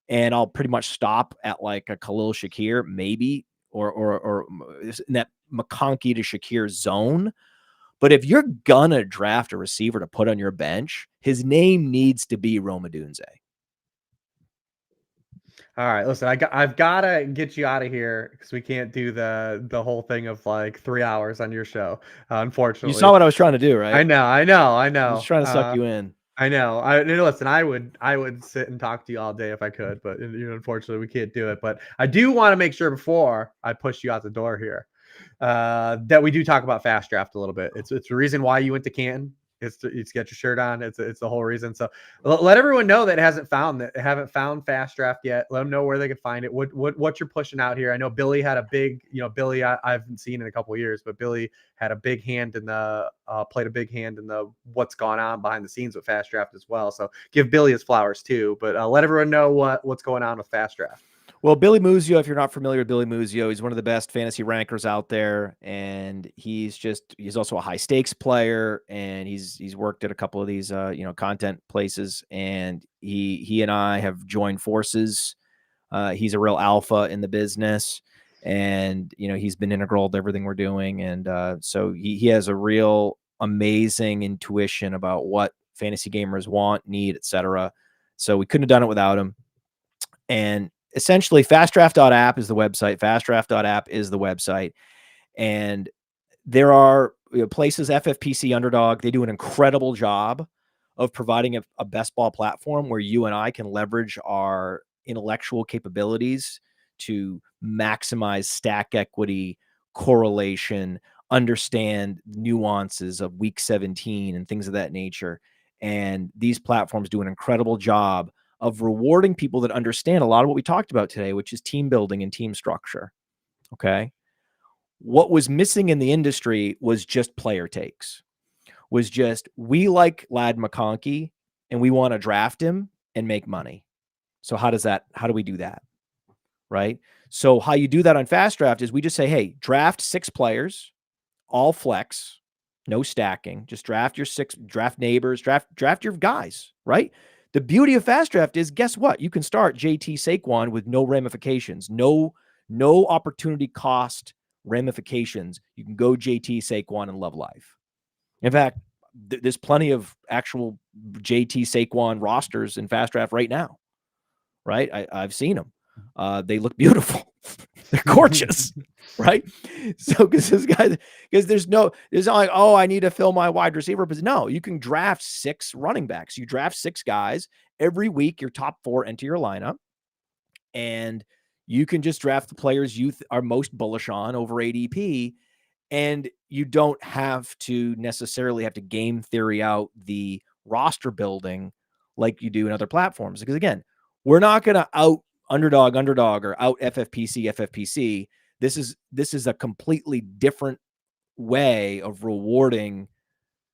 And I'll pretty much stop at like a Khalil Shakir, maybe, or in that McConkey to Shakir zone. But if you're gonna draft a receiver to put on your bench, his name needs to be Rome Odunze. All right, listen, I've got to get you out of here because we can't do the whole thing of like 3 hours on your show. Unfortunately, You saw what I was trying to do, right? I know. I was trying to suck you in. I know. Listen, I would sit and talk to you all day if I could, but unfortunately, we can't do it. But I do want to make sure before I push you out the door here that we do talk about Fast Draft a little bit. It's the reason why you went to Canton. It's to get your shirt on. It's the whole reason. So let everyone know that haven't found Fast Draft yet. Let them know where they can find it. What you're pushing out here. I know Billy had a big, Billy I haven't seen in a couple of years, but Billy had a big hand in the played a big hand in the what's gone on behind the scenes with Fast Draft as well. So give Billy his flowers too. But let everyone know what's going on with Fast Draft. Well, Billy Muzio, if you're not familiar with Billy Muzio, he's one of the best fantasy rankers out there, and he's also a high stakes player, and he's worked at a couple of these content places, and he and I have joined forces. He's a real alpha in the business, and he's been integral to everything we're doing, and so he has a real amazing intuition about what fantasy gamers want, need, etc. So we couldn't have done it without him. And essentially, fastdraft.app is the website. Fastdraft.app is the website. And there are places, FFPC Underdog, they do an incredible job of providing a best ball platform where you and I can leverage our intellectual capabilities to maximize stack equity, correlation, understand nuances of week 17 and things of that nature. And these platforms do an incredible job of rewarding people that understand a lot of what we talked about today, which is team building and team structure. Okay. What was missing in the industry was just player takes, was just, we like Ladd McConkey and we want to draft him and make money. So how do we do that? Right. So how you do that on Fast Draft is we just say, hey, draft 6 players, all flex, no stacking, just draft your 6, draft neighbors, draft your guys, right? The beauty of Fast Draft is, guess what? You can start JT Saquon with no ramifications, no opportunity cost ramifications. You can go JT Saquon and love life. In fact, there's plenty of actual JT Saquon rosters in Fast Draft right now, right? I've seen them. They look beautiful. They're gorgeous, right? So because there's not like, oh, I need to fill my wide receiver position. No, you can draft 6 running backs. You draft 6 guys every week. Your top 4 enter your lineup, and you can just draft the players you are most bullish on over ADP, and you don't have to necessarily have to game theory out the roster building like you do in other platforms. Because again, we're not going to out underdog or out FFPC. This is a completely different way of rewarding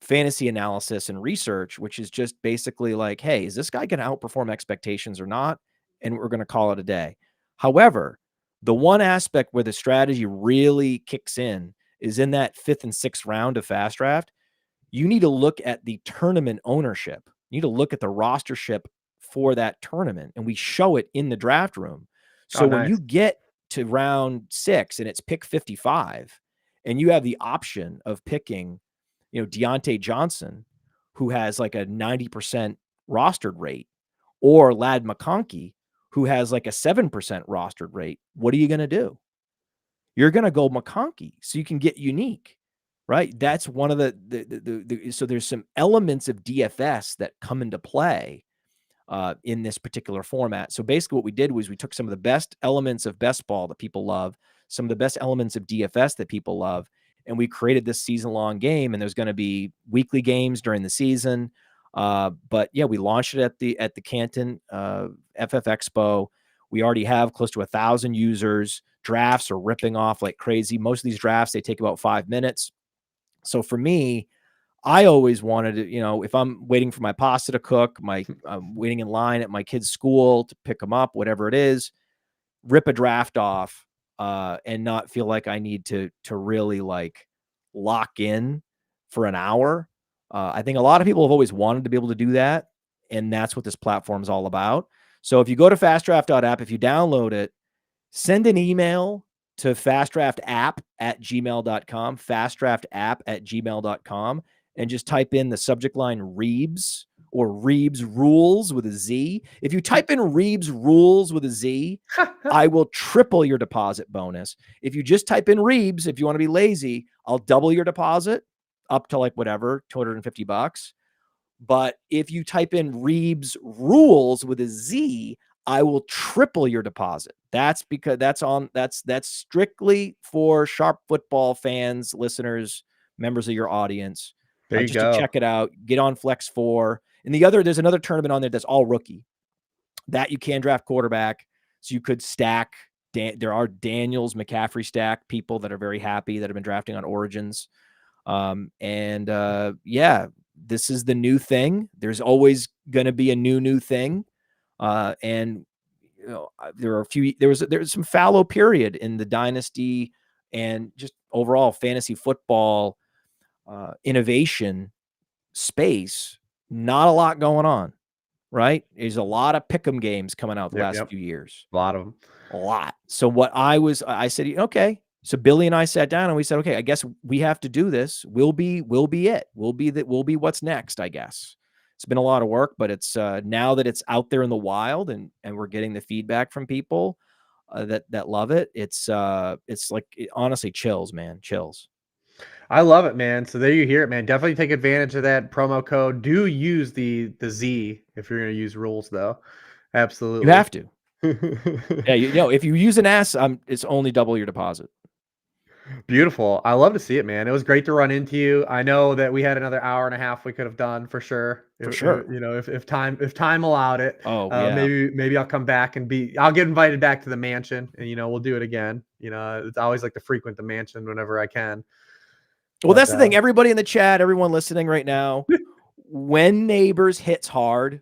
fantasy analysis and research, which is just basically like, hey, is this guy going to outperform expectations or not? And we're going to call it a day. However, the one aspect where the strategy really kicks in is in that 5th and 6th round of fast draft. You need to look at the tournament ownership. You need to look at the rostership for that tournament. And we show it in the draft room. So when you get to round 6 and it's pick 55 and you have the option of picking, Deontay Johnson, who has like a 90% rostered rate, or Ladd McConkey, who has like a 7% rostered rate, what are you going to do? You're going to go McConkey so you can get unique, right? That's one of so there's some elements of DFS that come into play in this particular format. So basically what we did was we took some of the best elements of best ball that people love, some of the best elements of DFS that people love, and we created this season-long game, and there's going to be weekly games during the season. But yeah, we launched it at the Canton FF Expo. We already have close to 1,000 users. Drafts are ripping off like crazy. Most of these drafts, they take about 5 minutes. So for me, I always wanted to, if I'm waiting for my pasta to cook, I'm waiting in line at my kid's school to pick them up, whatever it is, rip a draft off and not feel like I need to really like lock in for an hour. I think a lot of people have always wanted to be able to do that, and that's what this platform is all about. So if you go to fastdraft.app, if you download it, send an email to fastdraftapp@gmail.com, fastdraftapp@gmail.com, and just type in the subject line Reebs or Reebs Rules with a Z. If you type in Reebs Rules with a Z, I will triple your deposit bonus. If you just type in Reebs, if you want to be lazy, I'll double your deposit up to like whatever, $250. But if you type in Reebs Rules with a Z, I will triple your deposit. That's because that's strictly for Sharp football fans, listeners, members of your audience. There you just go. To check it out, get on Flex 4. And there's another tournament on there that's all rookie. That you can draft quarterback. So you could stack. There are Daniels, McCaffrey stack people that are very happy that have been drafting on Origins. Yeah, this is the new thing. There's always going to be a new thing. And there's some fallow period in the dynasty and just overall fantasy football innovation space. Not a lot going on, right? There's a lot of pick'em games coming out the last few years. A lot of them. A lot. So I said, okay. So Billy and I sat down and we said, okay, I guess we have to do this. We'll be it. We'll be what's next, I guess. It's been a lot of work, but it's now that it's out there in the wild and we're getting the feedback from people that love it. It's like, honestly, chills, man. Chills. I love it, man. So there you hear it, man. Definitely take advantage of that promo code. Do use the Z if you're going to use rules, though. Absolutely. You have to. Yeah, if you use an S, it's only double your deposit. Beautiful. I love to see it, man. It was great to run into you. I know that we had another hour and a half we could have done for sure. If time allowed it. Oh, yeah. Maybe I'll come back and I'll get invited back to the mansion and we'll do it again. It's always like to frequent the mansion whenever I can. Well, that's the thing. Everybody in the chat, everyone listening right now, when Neighbors hits hard,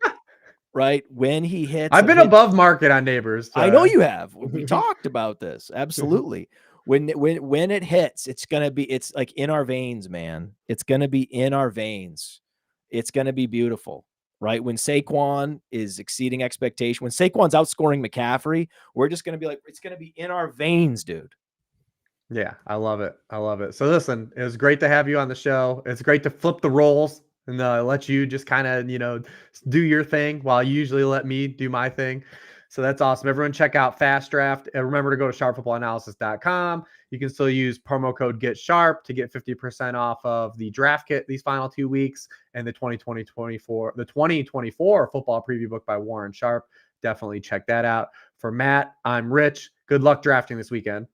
right? When he hits, I've been above market on Neighbors. I know you have. We talked about this. Absolutely. When it hits, it's like in our veins, man. It's gonna be in our veins. It's gonna be beautiful, right? When Saquon is exceeding expectation, when Saquon's outscoring McCaffrey, we're just gonna be like, it's gonna be in our veins, dude. Yeah, I love it. I love it. So listen, it was great to have you on the show. It's great to flip the roles and let you just kind of, do your thing while you usually let me do my thing. So that's awesome. Everyone check out Fast Draft. And remember to go to sharpfootballanalysis.com. You can still use promo code GetSharp to get 50% off of the draft kit these final 2 weeks and the 2024 football preview book by Warren Sharp. Definitely check that out. For Matt, I'm Rich. Good luck drafting this weekend.